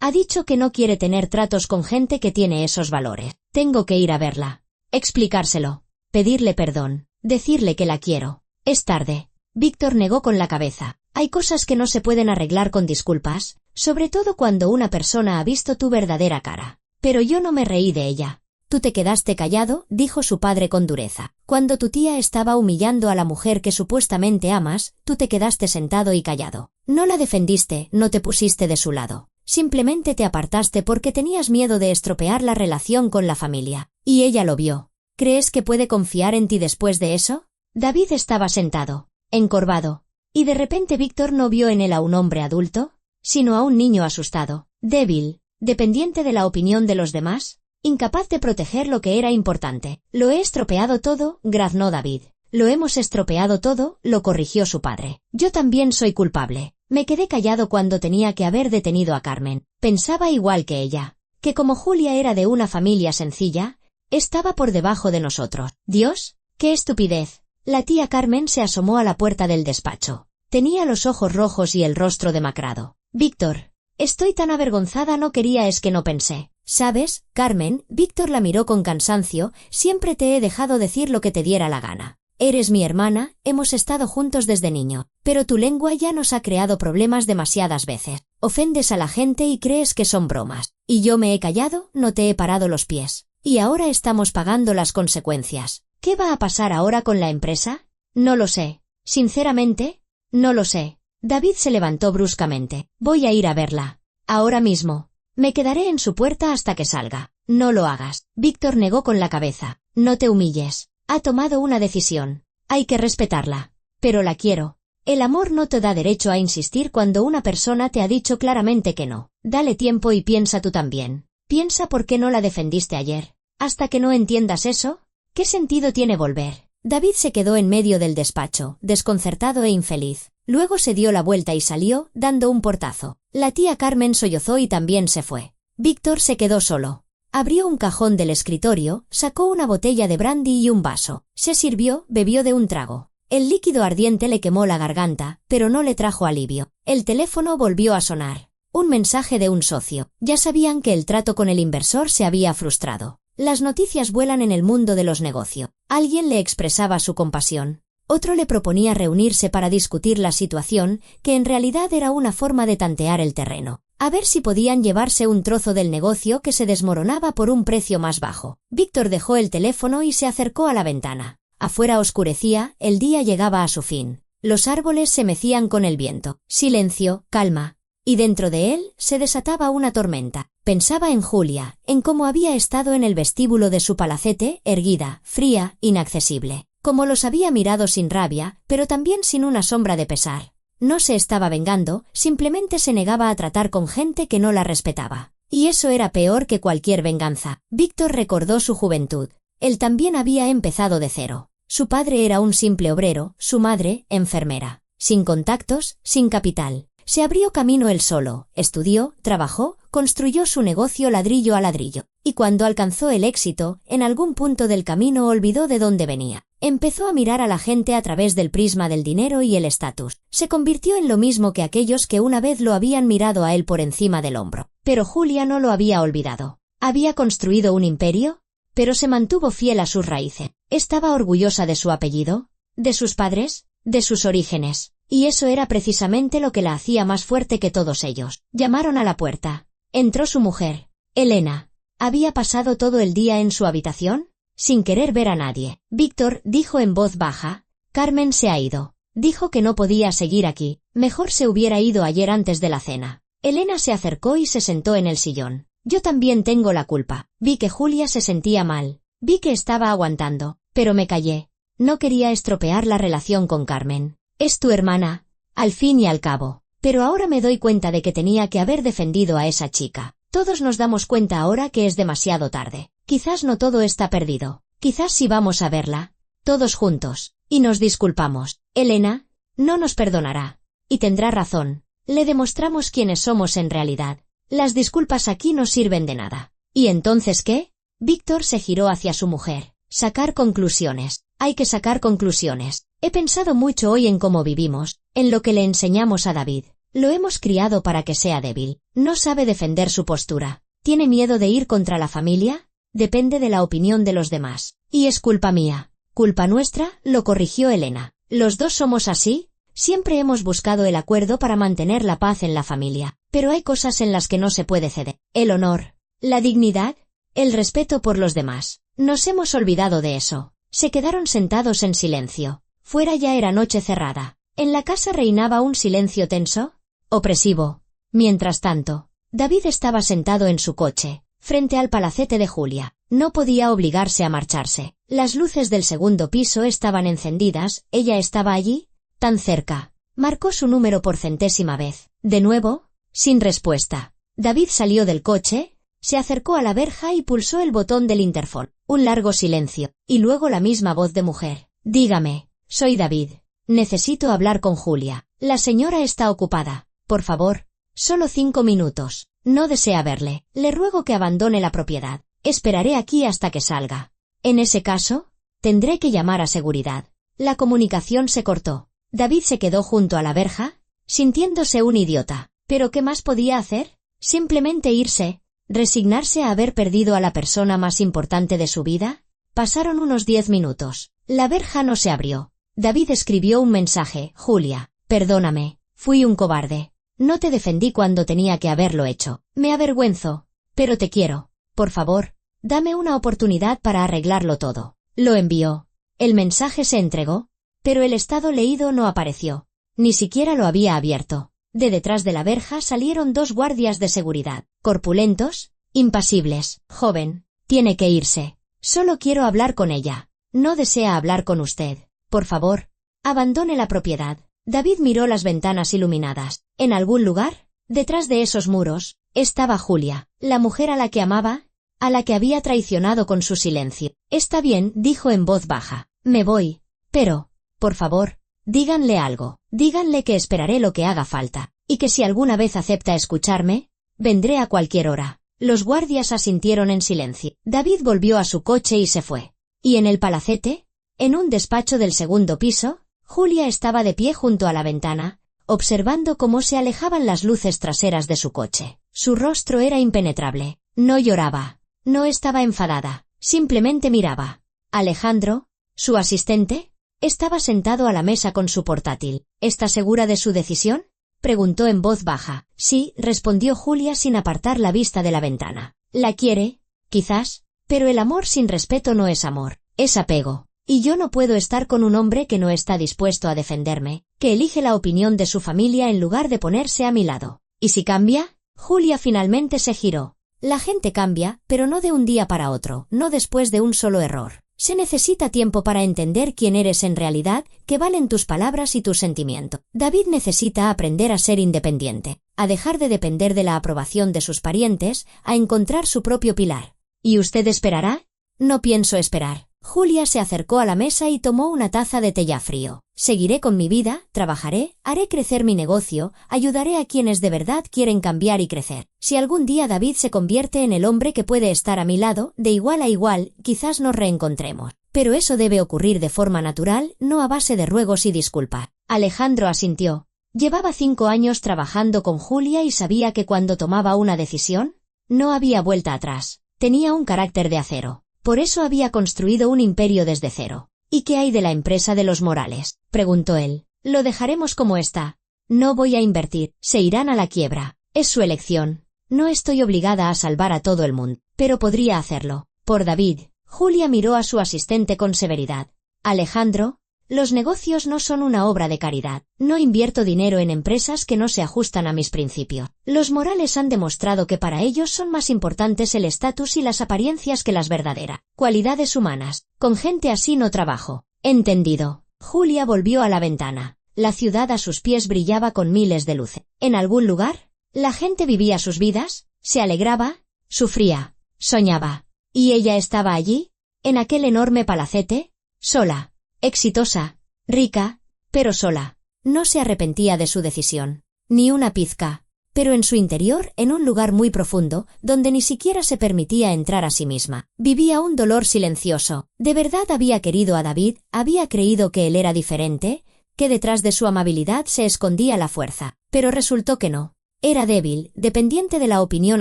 Ha dicho que no quiere tener tratos con gente que tiene esos valores. Tengo que ir a verla. Explicárselo. Pedirle perdón. Decirle que la quiero. Es tarde. Víctor negó con la cabeza. Hay cosas que no se pueden arreglar con disculpas, sobre todo cuando una persona ha visto tu verdadera cara. Pero yo no me reí de ella. Tú te quedaste callado, dijo su padre con dureza. Cuando tu tía estaba humillando a la mujer que supuestamente amas, tú te quedaste sentado y callado. No la defendiste, no te pusiste de su lado. Simplemente te apartaste porque tenías miedo de estropear la relación con la familia. Y ella lo vio. ¿Crees que puede confiar en ti después de eso? David estaba sentado, encorvado. Y de repente Víctor no vio en él a un hombre adulto, sino a un niño asustado, débil, dependiente de la opinión de los demás, incapaz de proteger lo que era importante. Lo he estropeado todo, graznó David. Lo hemos estropeado todo, lo corrigió su padre. Yo también soy culpable. Me quedé callado cuando tenía que haber detenido a Carmen. Pensaba igual que ella, que como Julia era de una familia sencilla, estaba por debajo de nosotros. Dios, qué estupidez. La tía Carmen se asomó a la puerta del despacho. Tenía los ojos rojos y el rostro demacrado. Víctor, estoy tan avergonzada, no quería, es que no pensé. ¿Sabes, Carmen? Víctor la miró con cansancio, siempre te he dejado decir lo que te diera la gana. Eres mi hermana, hemos estado juntos desde niño, pero tu lengua ya nos ha creado problemas demasiadas veces. Ofendes a la gente y crees que son bromas. Y yo me he callado, no te he parado los pies. Y ahora estamos pagando las consecuencias. ¿Qué va a pasar ahora con la empresa? No lo sé. Sinceramente, no lo sé. David se levantó bruscamente. Voy a ir a verla. Ahora mismo. Me quedaré en su puerta hasta que salga. No lo hagas. Víctor negó con la cabeza. No te humilles. Ha tomado una decisión. Hay que respetarla. Pero la quiero. El amor no te da derecho a insistir cuando una persona te ha dicho claramente que no. Dale tiempo y piensa tú también. Piensa por qué no la defendiste ayer. Hasta que no entiendas eso, ¿qué sentido tiene volver? David se quedó en medio del despacho, desconcertado e infeliz. Luego se dio la vuelta y salió, dando un portazo. La tía Carmen sollozó y también se fue. Víctor se quedó solo. Abrió un cajón del escritorio, sacó una botella de brandy y un vaso. Se sirvió, bebió de un trago. El líquido ardiente le quemó la garganta, pero no le trajo alivio. El teléfono volvió a sonar. Un mensaje de un socio. Ya sabían que el trato con el inversor se había frustrado. Las noticias vuelan en el mundo de los negocios. Alguien le expresaba su compasión. Otro le proponía reunirse para discutir la situación, que en realidad era una forma de tantear el terreno. A ver si podían llevarse un trozo del negocio que se desmoronaba por un precio más bajo. Víctor dejó el teléfono y se acercó a la ventana. Afuera oscurecía, el día llegaba a su fin. Los árboles se mecían con el viento. Silencio, calma. Y dentro de él se desataba una tormenta. Pensaba en Julia, en cómo había estado en el vestíbulo de su palacete, erguida, fría, inaccesible. Como los había mirado sin rabia, pero también sin una sombra de pesar. No se estaba vengando, simplemente se negaba a tratar con gente que no la respetaba. Y eso era peor que cualquier venganza. Víctor recordó su juventud. Él también había empezado de cero. Su padre era un simple obrero, su madre, enfermera. Sin contactos, sin capital. Se abrió camino él solo, estudió, trabajó, construyó su negocio ladrillo a ladrillo. Y cuando alcanzó el éxito, en algún punto del camino olvidó de dónde venía. Empezó a mirar a la gente a través del prisma del dinero y el estatus. Se convirtió en lo mismo que aquellos que una vez lo habían mirado a él por encima del hombro. Pero Julia no lo había olvidado. Había construido un imperio, pero se mantuvo fiel a sus raíces. Estaba orgullosa de su apellido, de sus padres, de sus orígenes. Y eso era precisamente lo que la hacía más fuerte que todos ellos. Llamaron a la puerta. Entró su mujer, Elena. ¿Había pasado todo el día en su habitación? Sin querer ver a nadie. Víctor dijo en voz baja, Carmen se ha ido. Dijo que no podía seguir aquí. Mejor se hubiera ido ayer antes de la cena. Elena se acercó y se sentó en el sillón. Yo también tengo la culpa. Vi que Julia se sentía mal. Vi que estaba aguantando. Pero me callé. No quería estropear la relación con Carmen. Es tu hermana, al fin y al cabo. Pero ahora me doy cuenta de que tenía que haber defendido a esa chica. Todos nos damos cuenta ahora que es demasiado tarde. Quizás no todo está perdido. Quizás sí vamos a verla, todos juntos, y nos disculpamos. Elena, no nos perdonará. Y tendrá razón. Le demostramos quiénes somos en realidad. Las disculpas aquí no sirven de nada. ¿Y entonces qué? Víctor se giró hacia su mujer. Sacar conclusiones. Hay que sacar conclusiones. He pensado mucho hoy en cómo vivimos, en lo que le enseñamos a David. Lo hemos criado para que sea débil. No sabe defender su postura. ¿Tiene miedo de ir contra la familia? Depende de la opinión de los demás. Y es culpa mía. Culpa nuestra, lo corrigió Elena. Los dos somos así. Siempre hemos buscado el acuerdo para mantener la paz en la familia. Pero hay cosas en las que no se puede ceder. El honor. La dignidad. El respeto por los demás. Nos hemos olvidado de eso. Se quedaron sentados en silencio. Fuera ya era noche cerrada. En la casa reinaba un silencio tenso, opresivo. Mientras tanto, David estaba sentado en su coche, frente al palacete de Julia. No podía obligarse a marcharse. Las luces del segundo piso estaban encendidas, ella estaba allí, tan cerca. Marcó su número por 100ª vez. De nuevo, sin respuesta. David salió del coche, se acercó a la verja y pulsó el botón del interfón. Un largo silencio, y luego la misma voz de mujer. Dígame, soy David. Necesito hablar con Julia. La señora está ocupada. Por favor, solo 5 minutos. No desea verle. Le ruego que abandone la propiedad. Esperaré aquí hasta que salga. En ese caso, tendré que llamar a seguridad. La comunicación se cortó. David se quedó junto a la verja, sintiéndose un idiota. ¿Pero qué más podía hacer? Simplemente irse, resignarse a haber perdido a la persona más importante de su vida. Pasaron unos 10 minutos. La verja no se abrió. David escribió un mensaje. Julia, perdóname, fui un cobarde. No te defendí cuando tenía que haberlo hecho. Me avergüenzo, pero te quiero. Por favor, dame una oportunidad para arreglarlo todo. Lo envió. El mensaje se entregó, pero el estado leído no apareció. Ni siquiera lo había abierto. De detrás de la verja salieron 2 guardias de seguridad, corpulentos, impasibles. Joven, tiene que irse. Solo quiero hablar con ella. No desea hablar con usted. Por favor, abandone la propiedad. David miró las ventanas iluminadas. En algún lugar, detrás de esos muros, estaba Julia, la mujer a la que amaba, a la que había traicionado con su silencio. Está bien, dijo en voz baja. Me voy. Pero, por favor, díganle algo. Díganle que esperaré lo que haga falta, y que si alguna vez acepta escucharme, vendré a cualquier hora. Los guardias asintieron en silencio. David volvió a su coche y se fue. ¿Y en el palacete? En un despacho del segundo piso, Julia estaba de pie junto a la ventana, observando cómo se alejaban las luces traseras de su coche. Su rostro era impenetrable. No lloraba. No estaba enfadada. Simplemente miraba. Alejandro, su asistente, estaba sentado a la mesa con su portátil. ¿Está segura de su decisión?, preguntó en voz baja. Sí, respondió Julia sin apartar la vista de la ventana. La quiere, quizás, pero el amor sin respeto no es amor, es apego. Y yo no puedo estar con un hombre que no está dispuesto a defenderme, que elige la opinión de su familia en lugar de ponerse a mi lado. ¿Y si cambia? Julia finalmente se giró. La gente cambia, pero no de un día para otro, no después de un solo error. Se necesita tiempo para entender quién eres en realidad, que valen tus palabras y tus sentimientos. David necesita aprender a ser independiente, a dejar de depender de la aprobación de sus parientes, a encontrar su propio pilar. ¿Y usted esperará? No pienso esperar. Julia se acercó a la mesa y tomó una taza de té ya frío. Seguiré con mi vida, trabajaré, haré crecer mi negocio, ayudaré a quienes de verdad quieren cambiar y crecer. Si algún día David se convierte en el hombre que puede estar a mi lado, de igual a igual, quizás nos reencontremos. Pero eso debe ocurrir de forma natural, no a base de ruegos y disculpas. Alejandro asintió. Llevaba 5 años trabajando con Julia y sabía que cuando tomaba una decisión, no había vuelta atrás. Tenía un carácter de acero. Por eso había construido un imperio desde cero. ¿Y qué hay de la empresa de los Morales?, preguntó él. Lo dejaremos como está. No voy a invertir, se irán a la quiebra. Es su elección. No estoy obligada a salvar a todo el mundo, pero podría hacerlo. Por David. Julia miró a su asistente con severidad. Alejandro, los negocios no son una obra de caridad. No invierto dinero en empresas que no se ajustan a mis principios. Los Morales han demostrado que para ellos son más importantes el estatus y las apariencias que las verdaderas cualidades humanas. Con gente así no trabajo. Entendido. Julia volvió a la ventana. La ciudad a sus pies brillaba con miles de luces. En algún lugar, la gente vivía sus vidas, se alegraba, sufría, soñaba. ¿Y ella estaba allí, en aquel enorme palacete, sola? Exitosa, rica, pero sola. No se arrepentía de su decisión, ni una pizca, pero en su interior, en un lugar muy profundo, donde ni siquiera se permitía entrar a sí misma, vivía un dolor silencioso. ¿De verdad había querido a David? ¿Había creído que él era diferente? ¿Que detrás de su amabilidad se escondía la fuerza? Pero resultó que no. Era débil, dependiente de la opinión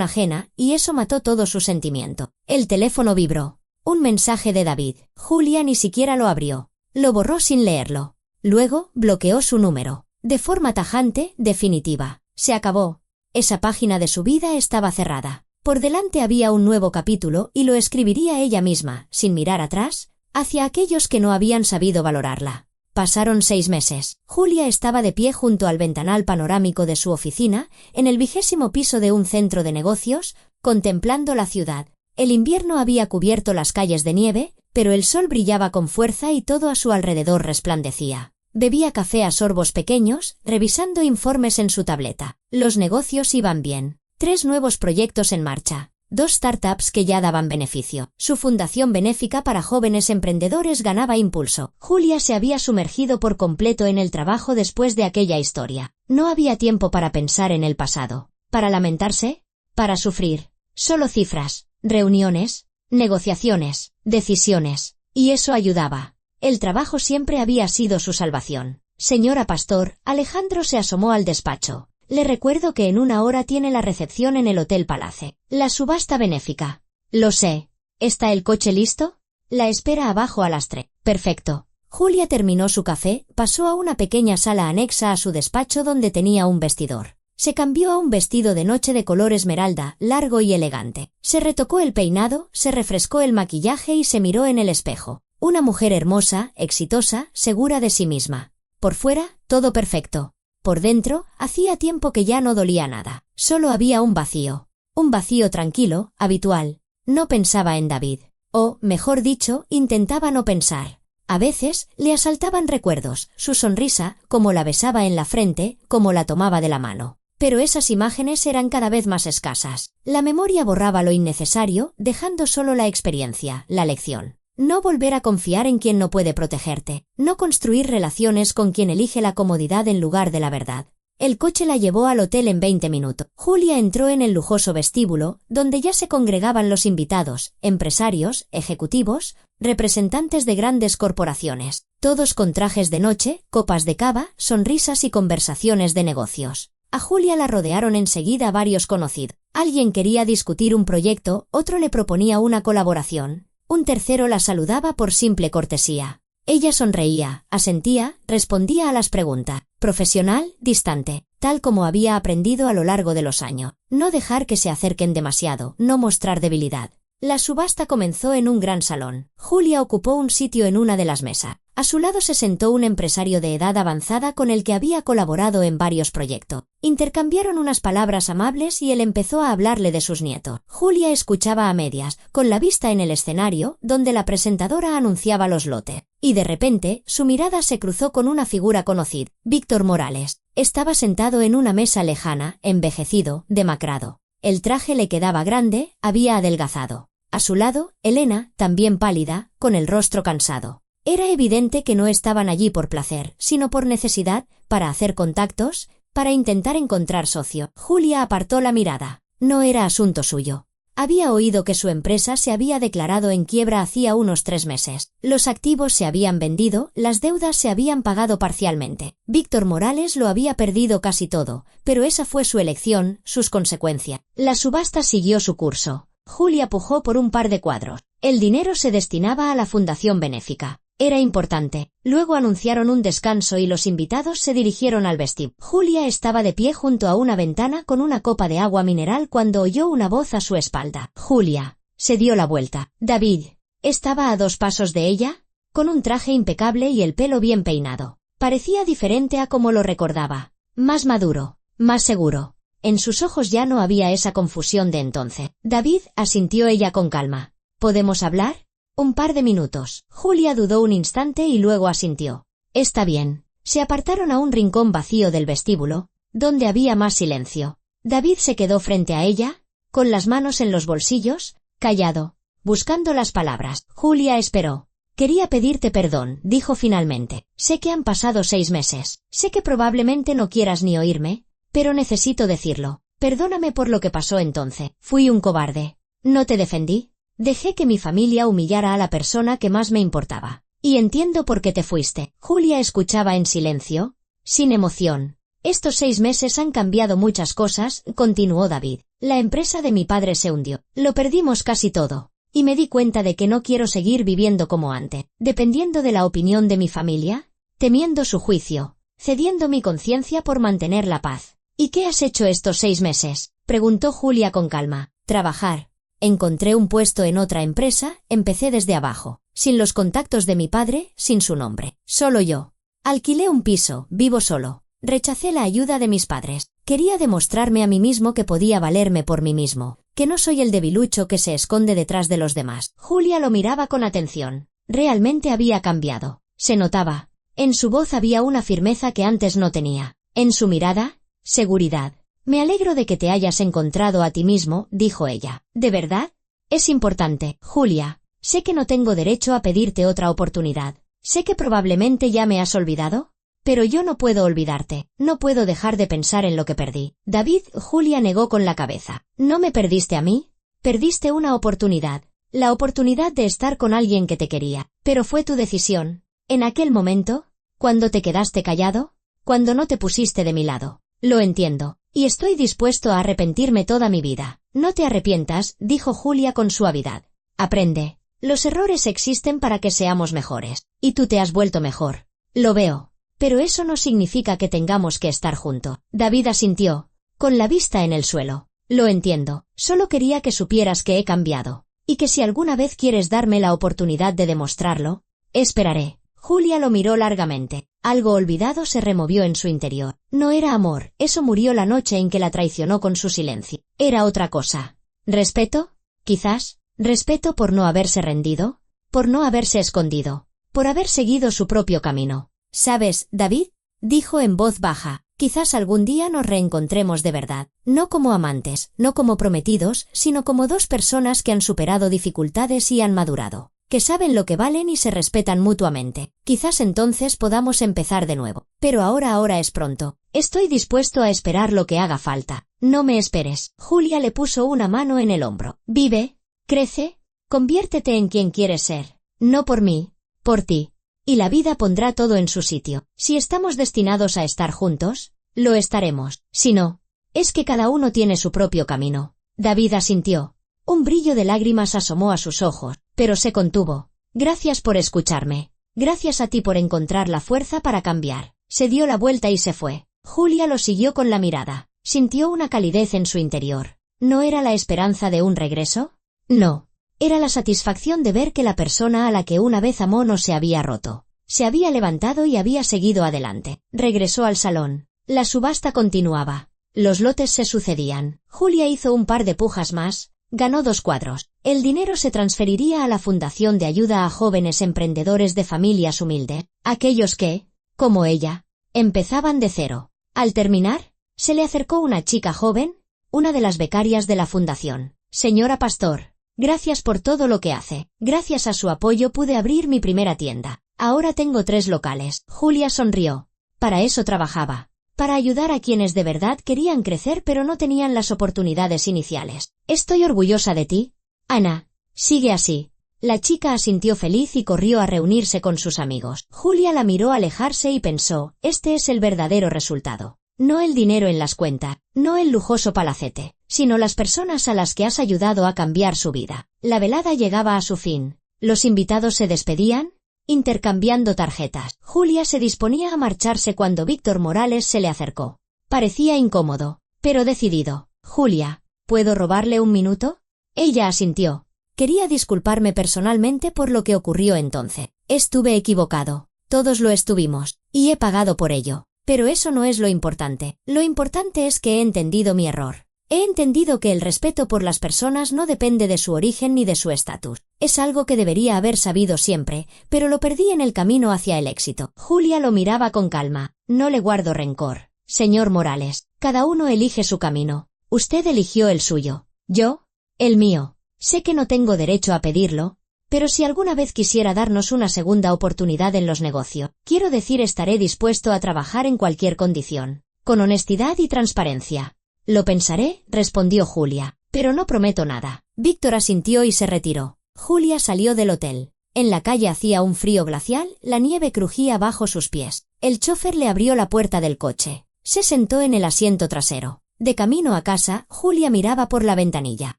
ajena, y eso mató todo su sentimiento. El teléfono vibró. Un mensaje de David. Julia ni siquiera lo abrió. Lo borró sin leerlo. Luego, bloqueó su número. De forma tajante, definitiva. Se acabó. Esa página de su vida estaba cerrada. Por delante había un nuevo capítulo y lo escribiría ella misma, sin mirar atrás, hacia aquellos que no habían sabido valorarla. Pasaron 6 meses. Julia estaba de pie junto al ventanal panorámico de su oficina, en el 20º piso de un centro de negocios, contemplando la ciudad. El invierno había cubierto las calles de nieve, pero el sol brillaba con fuerza y todo a su alrededor resplandecía. Bebía café a sorbos pequeños, revisando informes en su tableta. Los negocios iban bien. 3 nuevos proyectos en marcha. 2 startups que ya daban beneficio. Su fundación benéfica para jóvenes emprendedores ganaba impulso. Julia se había sumergido por completo en el trabajo después de aquella historia. No había tiempo para pensar en el pasado. ¿Para lamentarse? ¿Para sufrir? Solo cifras, reuniones, negociaciones, decisiones. Y eso ayudaba. El trabajo siempre había sido su salvación. Señora Pastor, Alejandro se asomó al despacho. Le recuerdo que en 1 hora tiene la recepción en el Hotel Palace. La subasta benéfica. Lo sé. ¿Está el coche listo? La espera abajo a las 3. Perfecto. Julia terminó su café, pasó a una pequeña sala anexa a su despacho donde tenía un vestidor. Se cambió a un vestido de noche de color esmeralda, largo y elegante. Se retocó el peinado, se refrescó el maquillaje y se miró en el espejo. Una mujer hermosa, exitosa, segura de sí misma. Por fuera, todo perfecto. Por dentro, hacía tiempo que ya no dolía nada. Solo había un vacío. Un vacío tranquilo, habitual. No pensaba en David. O, mejor dicho, intentaba no pensar. A veces, le asaltaban recuerdos, su sonrisa, cómo la besaba en la frente, cómo la tomaba de la mano. Pero esas imágenes eran cada vez más escasas. La memoria borraba lo innecesario, dejando solo la experiencia, la lección. No volver a confiar en quien no puede protegerte. No construir relaciones con quien elige la comodidad en lugar de la verdad. El coche la llevó al hotel en 20 minutos. Julia entró en el lujoso vestíbulo, donde ya se congregaban los invitados, empresarios, ejecutivos, representantes de grandes corporaciones. Todos con trajes de noche, copas de cava, sonrisas y conversaciones de negocios. A Julia la rodearon enseguida varios conocidos. Alguien quería discutir un proyecto, otro le proponía una colaboración. Un tercero la saludaba por simple cortesía. Ella sonreía, asentía, respondía a las preguntas. Profesional, distante, tal como había aprendido a lo largo de los años. No dejar que se acerquen demasiado, no mostrar debilidad. La subasta comenzó en un gran salón. Julia ocupó un sitio en una de las mesas. A su lado se sentó un empresario de edad avanzada con el que había colaborado en varios proyectos. Intercambiaron unas palabras amables y él empezó a hablarle de sus nietos. Julia escuchaba a medias, con la vista en el escenario, donde la presentadora anunciaba los lotes. Y de repente, su mirada se cruzó con una figura conocida, Víctor Morales. Estaba sentado en una mesa lejana, envejecido, demacrado. El traje le quedaba grande, había adelgazado. A su lado, Elena, también pálida, con el rostro cansado. Era evidente que no estaban allí por placer, sino por necesidad, para hacer contactos, para intentar encontrar socio. Julia apartó la mirada. No era asunto suyo. Había oído que su empresa se había declarado en quiebra hacía unos 3 meses. Los activos se habían vendido, las deudas se habían pagado parcialmente. Víctor Morales lo había perdido casi todo, pero esa fue su elección, sus consecuencias. La subasta siguió su curso. Julia pujó por un par de cuadros. El dinero se destinaba a la fundación benéfica. Era importante. Luego anunciaron un descanso y los invitados se dirigieron al vestíbulo. Julia estaba de pie junto a una ventana con una copa de agua mineral cuando oyó una voz a su espalda. Julia. Se dio la vuelta. David. Estaba a 2 pasos de ella, con un traje impecable y el pelo bien peinado. Parecía diferente a como lo recordaba. Más maduro, más seguro. En sus ojos ya no había esa confusión de entonces. David, asintió ella con calma. ¿Podemos hablar? Un par de minutos. Julia dudó un instante y luego asintió. Está bien. Se apartaron a un rincón vacío del vestíbulo, donde había más silencio. David se quedó frente a ella, con las manos en los bolsillos, callado, buscando las palabras. Julia esperó. Quería pedirte perdón, dijo finalmente. Sé que han pasado 6 meses. Sé que probablemente no quieras ni oírme, pero necesito decirlo. Perdóname por lo que pasó entonces. Fui un cobarde. No te defendí. Dejé que mi familia humillara a la persona que más me importaba. Y entiendo por qué te fuiste. Julia escuchaba en silencio, sin emoción. Estos 6 meses han cambiado muchas cosas, continuó David. La empresa de mi padre se hundió. Lo perdimos casi todo. Y me di cuenta de que no quiero seguir viviendo como antes, dependiendo de la opinión de mi familia, temiendo su juicio, cediendo mi conciencia por mantener la paz. ¿Y qué has hecho estos 6 meses? Preguntó Julia con calma. Trabajar. Encontré un puesto en otra empresa, empecé desde abajo, sin los contactos de mi padre, sin su nombre. Solo yo. Alquilé un piso, vivo solo. Rechacé la ayuda de mis padres. Quería demostrarme a mí mismo que podía valerme por mí mismo, que no soy el debilucho que se esconde detrás de los demás. Julia lo miraba con atención. Realmente había cambiado. Se notaba. En su voz había una firmeza que antes no tenía. En su mirada, seguridad. Me alegro de que te hayas encontrado a ti mismo, dijo ella. ¿De verdad? Es importante, Julia. Sé que no tengo derecho a pedirte otra oportunidad. Sé que probablemente ya me has olvidado. Pero yo no puedo olvidarte, no puedo dejar de pensar en lo que perdí. David, Julia negó con la cabeza. ¿No me perdiste a mí? Perdiste una oportunidad. La oportunidad de estar con alguien que te quería. Pero fue tu decisión. En aquel momento, cuando te quedaste callado, cuando no te pusiste de mi lado. Lo entiendo. Y estoy dispuesto a arrepentirme toda mi vida. No te arrepientas, dijo Julia con suavidad. Aprende. Los errores existen para que seamos mejores. Y tú te has vuelto mejor. Lo veo. Pero eso no significa que tengamos que estar juntos. David asintió, con la vista en el suelo. Lo entiendo. Solo quería que supieras que he cambiado. Y que si alguna vez quieres darme la oportunidad de demostrarlo, esperaré. Julia lo miró largamente. Algo olvidado se removió en su interior. No era amor, eso murió la noche en que la traicionó con su silencio. Era otra cosa. ¿Respeto? Quizás. ¿Respeto por no haberse rendido? Por no haberse escondido. Por haber seguido su propio camino. ¿Sabes, David? Dijo en voz baja. Quizás algún día nos reencontremos de verdad. No como amantes, no como prometidos, sino como dos personas que han superado dificultades y han madurado. Que saben lo que valen y se respetan mutuamente. Quizás entonces podamos empezar de nuevo. Pero ahora es pronto. Estoy dispuesto a esperar lo que haga falta. No me esperes. Julia le puso una mano en el hombro. Vive, crece, conviértete en quien quieres ser. No por mí, por ti. Y la vida pondrá todo en su sitio. Si estamos destinados a estar juntos, lo estaremos. Si no, es que cada uno tiene su propio camino. David asintió. Un brillo de lágrimas asomó a sus ojos, pero se contuvo. Gracias por escucharme. Gracias a ti por encontrar la fuerza para cambiar. Se dio la vuelta y se fue. Julia lo siguió con la mirada. Sintió una calidez en su interior. ¿No era la esperanza de un regreso? No. Era la satisfacción de ver que la persona a la que una vez amó no se había roto. Se había levantado y había seguido adelante. Regresó al salón. La subasta continuaba. Los lotes se sucedían. Julia hizo un par de pujas más. Ganó 2 cuadros. El dinero se transferiría a la Fundación de Ayuda a Jóvenes Emprendedores de Familias Humildes. Aquellos que, como ella, empezaban de cero. Al terminar, se le acercó una chica joven, una de las becarias de la fundación. Señora Pastor. Gracias por todo lo que hace. Gracias a su apoyo pude abrir mi primera tienda. Ahora tengo 3 locales. Julia sonrió. Para eso trabajaba. Para ayudar a quienes de verdad querían crecer pero no tenían las oportunidades iniciales. Estoy orgullosa de ti, Ana. Sigue así. La chica asintió feliz y corrió a reunirse con sus amigos. Julia la miró alejarse y pensó, este es el verdadero resultado. No el dinero en las cuentas, no el lujoso palacete, sino las personas a las que has ayudado a cambiar su vida. La velada llegaba a su fin. Los invitados se despedían, intercambiando tarjetas. Julia se disponía a marcharse cuando Víctor Morales se le acercó. Parecía incómodo, pero decidido. Julia, ¿puedo robarle un minuto? Ella asintió. Quería disculparme personalmente por lo que ocurrió entonces. Estuve equivocado. Todos lo estuvimos, y he pagado por ello. Pero eso no es lo importante. Lo importante es que he entendido mi error. He entendido que el respeto por las personas no depende de su origen ni de su estatus. Es algo que debería haber sabido siempre, pero lo perdí en el camino hacia el éxito. Julia lo miraba con calma. No le guardo rencor. Señor Morales, cada uno elige su camino. Usted eligió el suyo. Yo, el mío. Sé que no tengo derecho a pedirlo, pero si alguna vez quisiera darnos una segunda oportunidad en los negocios, quiero decir estaré dispuesto a trabajar en cualquier condición, con honestidad y transparencia. Lo pensaré, respondió Julia, pero no prometo nada. Víctor asintió y se retiró. Julia salió del hotel. En la calle hacía un frío glacial, la nieve crujía bajo sus pies. El chofer le abrió la puerta del coche. Se sentó en el asiento trasero. De camino a casa, Julia miraba por la ventanilla.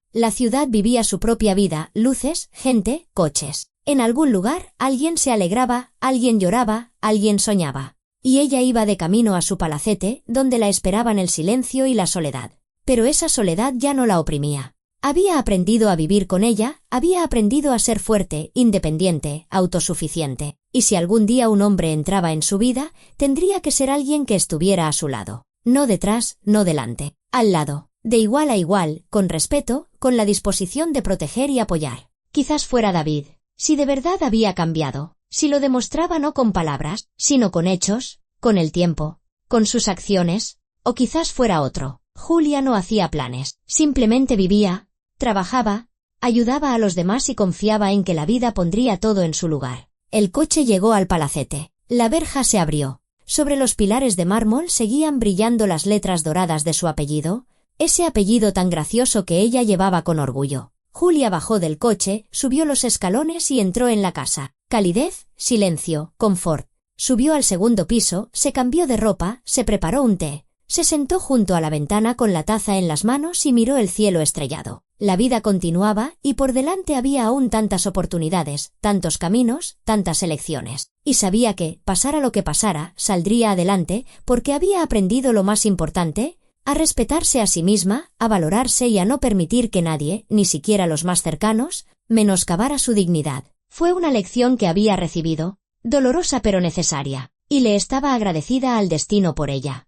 La ciudad vivía su propia vida, luces, gente, coches. En algún lugar, alguien se alegraba, alguien lloraba, alguien soñaba. Y ella iba de camino a su palacete, donde la esperaban el silencio y la soledad. Pero esa soledad ya no la oprimía. Había aprendido a vivir con ella, había aprendido a ser fuerte, independiente, autosuficiente. Y si algún día un hombre entraba en su vida, tendría que ser alguien que estuviera a su lado. No detrás, no delante. Al lado. De igual a igual, con respeto, con la disposición de proteger y apoyar. Quizás fuera David. Si de verdad había cambiado. Si lo demostraba no con palabras, sino con hechos, con el tiempo, con sus acciones. O quizás fuera otro. Julia no hacía planes. Simplemente vivía, trabajaba, ayudaba a los demás y confiaba en que la vida pondría todo en su lugar. El coche llegó al palacete. La verja se abrió. Sobre los pilares de mármol seguían brillando las letras doradas de su apellido, ese apellido tan gracioso que ella llevaba con orgullo. Julia bajó del coche, subió los escalones y entró en la casa. Calidez, silencio, confort. Subió al segundo piso, se cambió de ropa, se preparó un té. Se sentó junto a la ventana con la taza en las manos y miró el cielo estrellado. La vida continuaba y por delante había aún tantas oportunidades, tantos caminos, tantas elecciones. Y sabía que, pasara lo que pasara, saldría adelante porque había aprendido lo más importante, a respetarse a sí misma, a valorarse y a no permitir que nadie, ni siquiera los más cercanos, menoscabara su dignidad. Fue una lección que había recibido, dolorosa pero necesaria, y le estaba agradecida al destino por ella.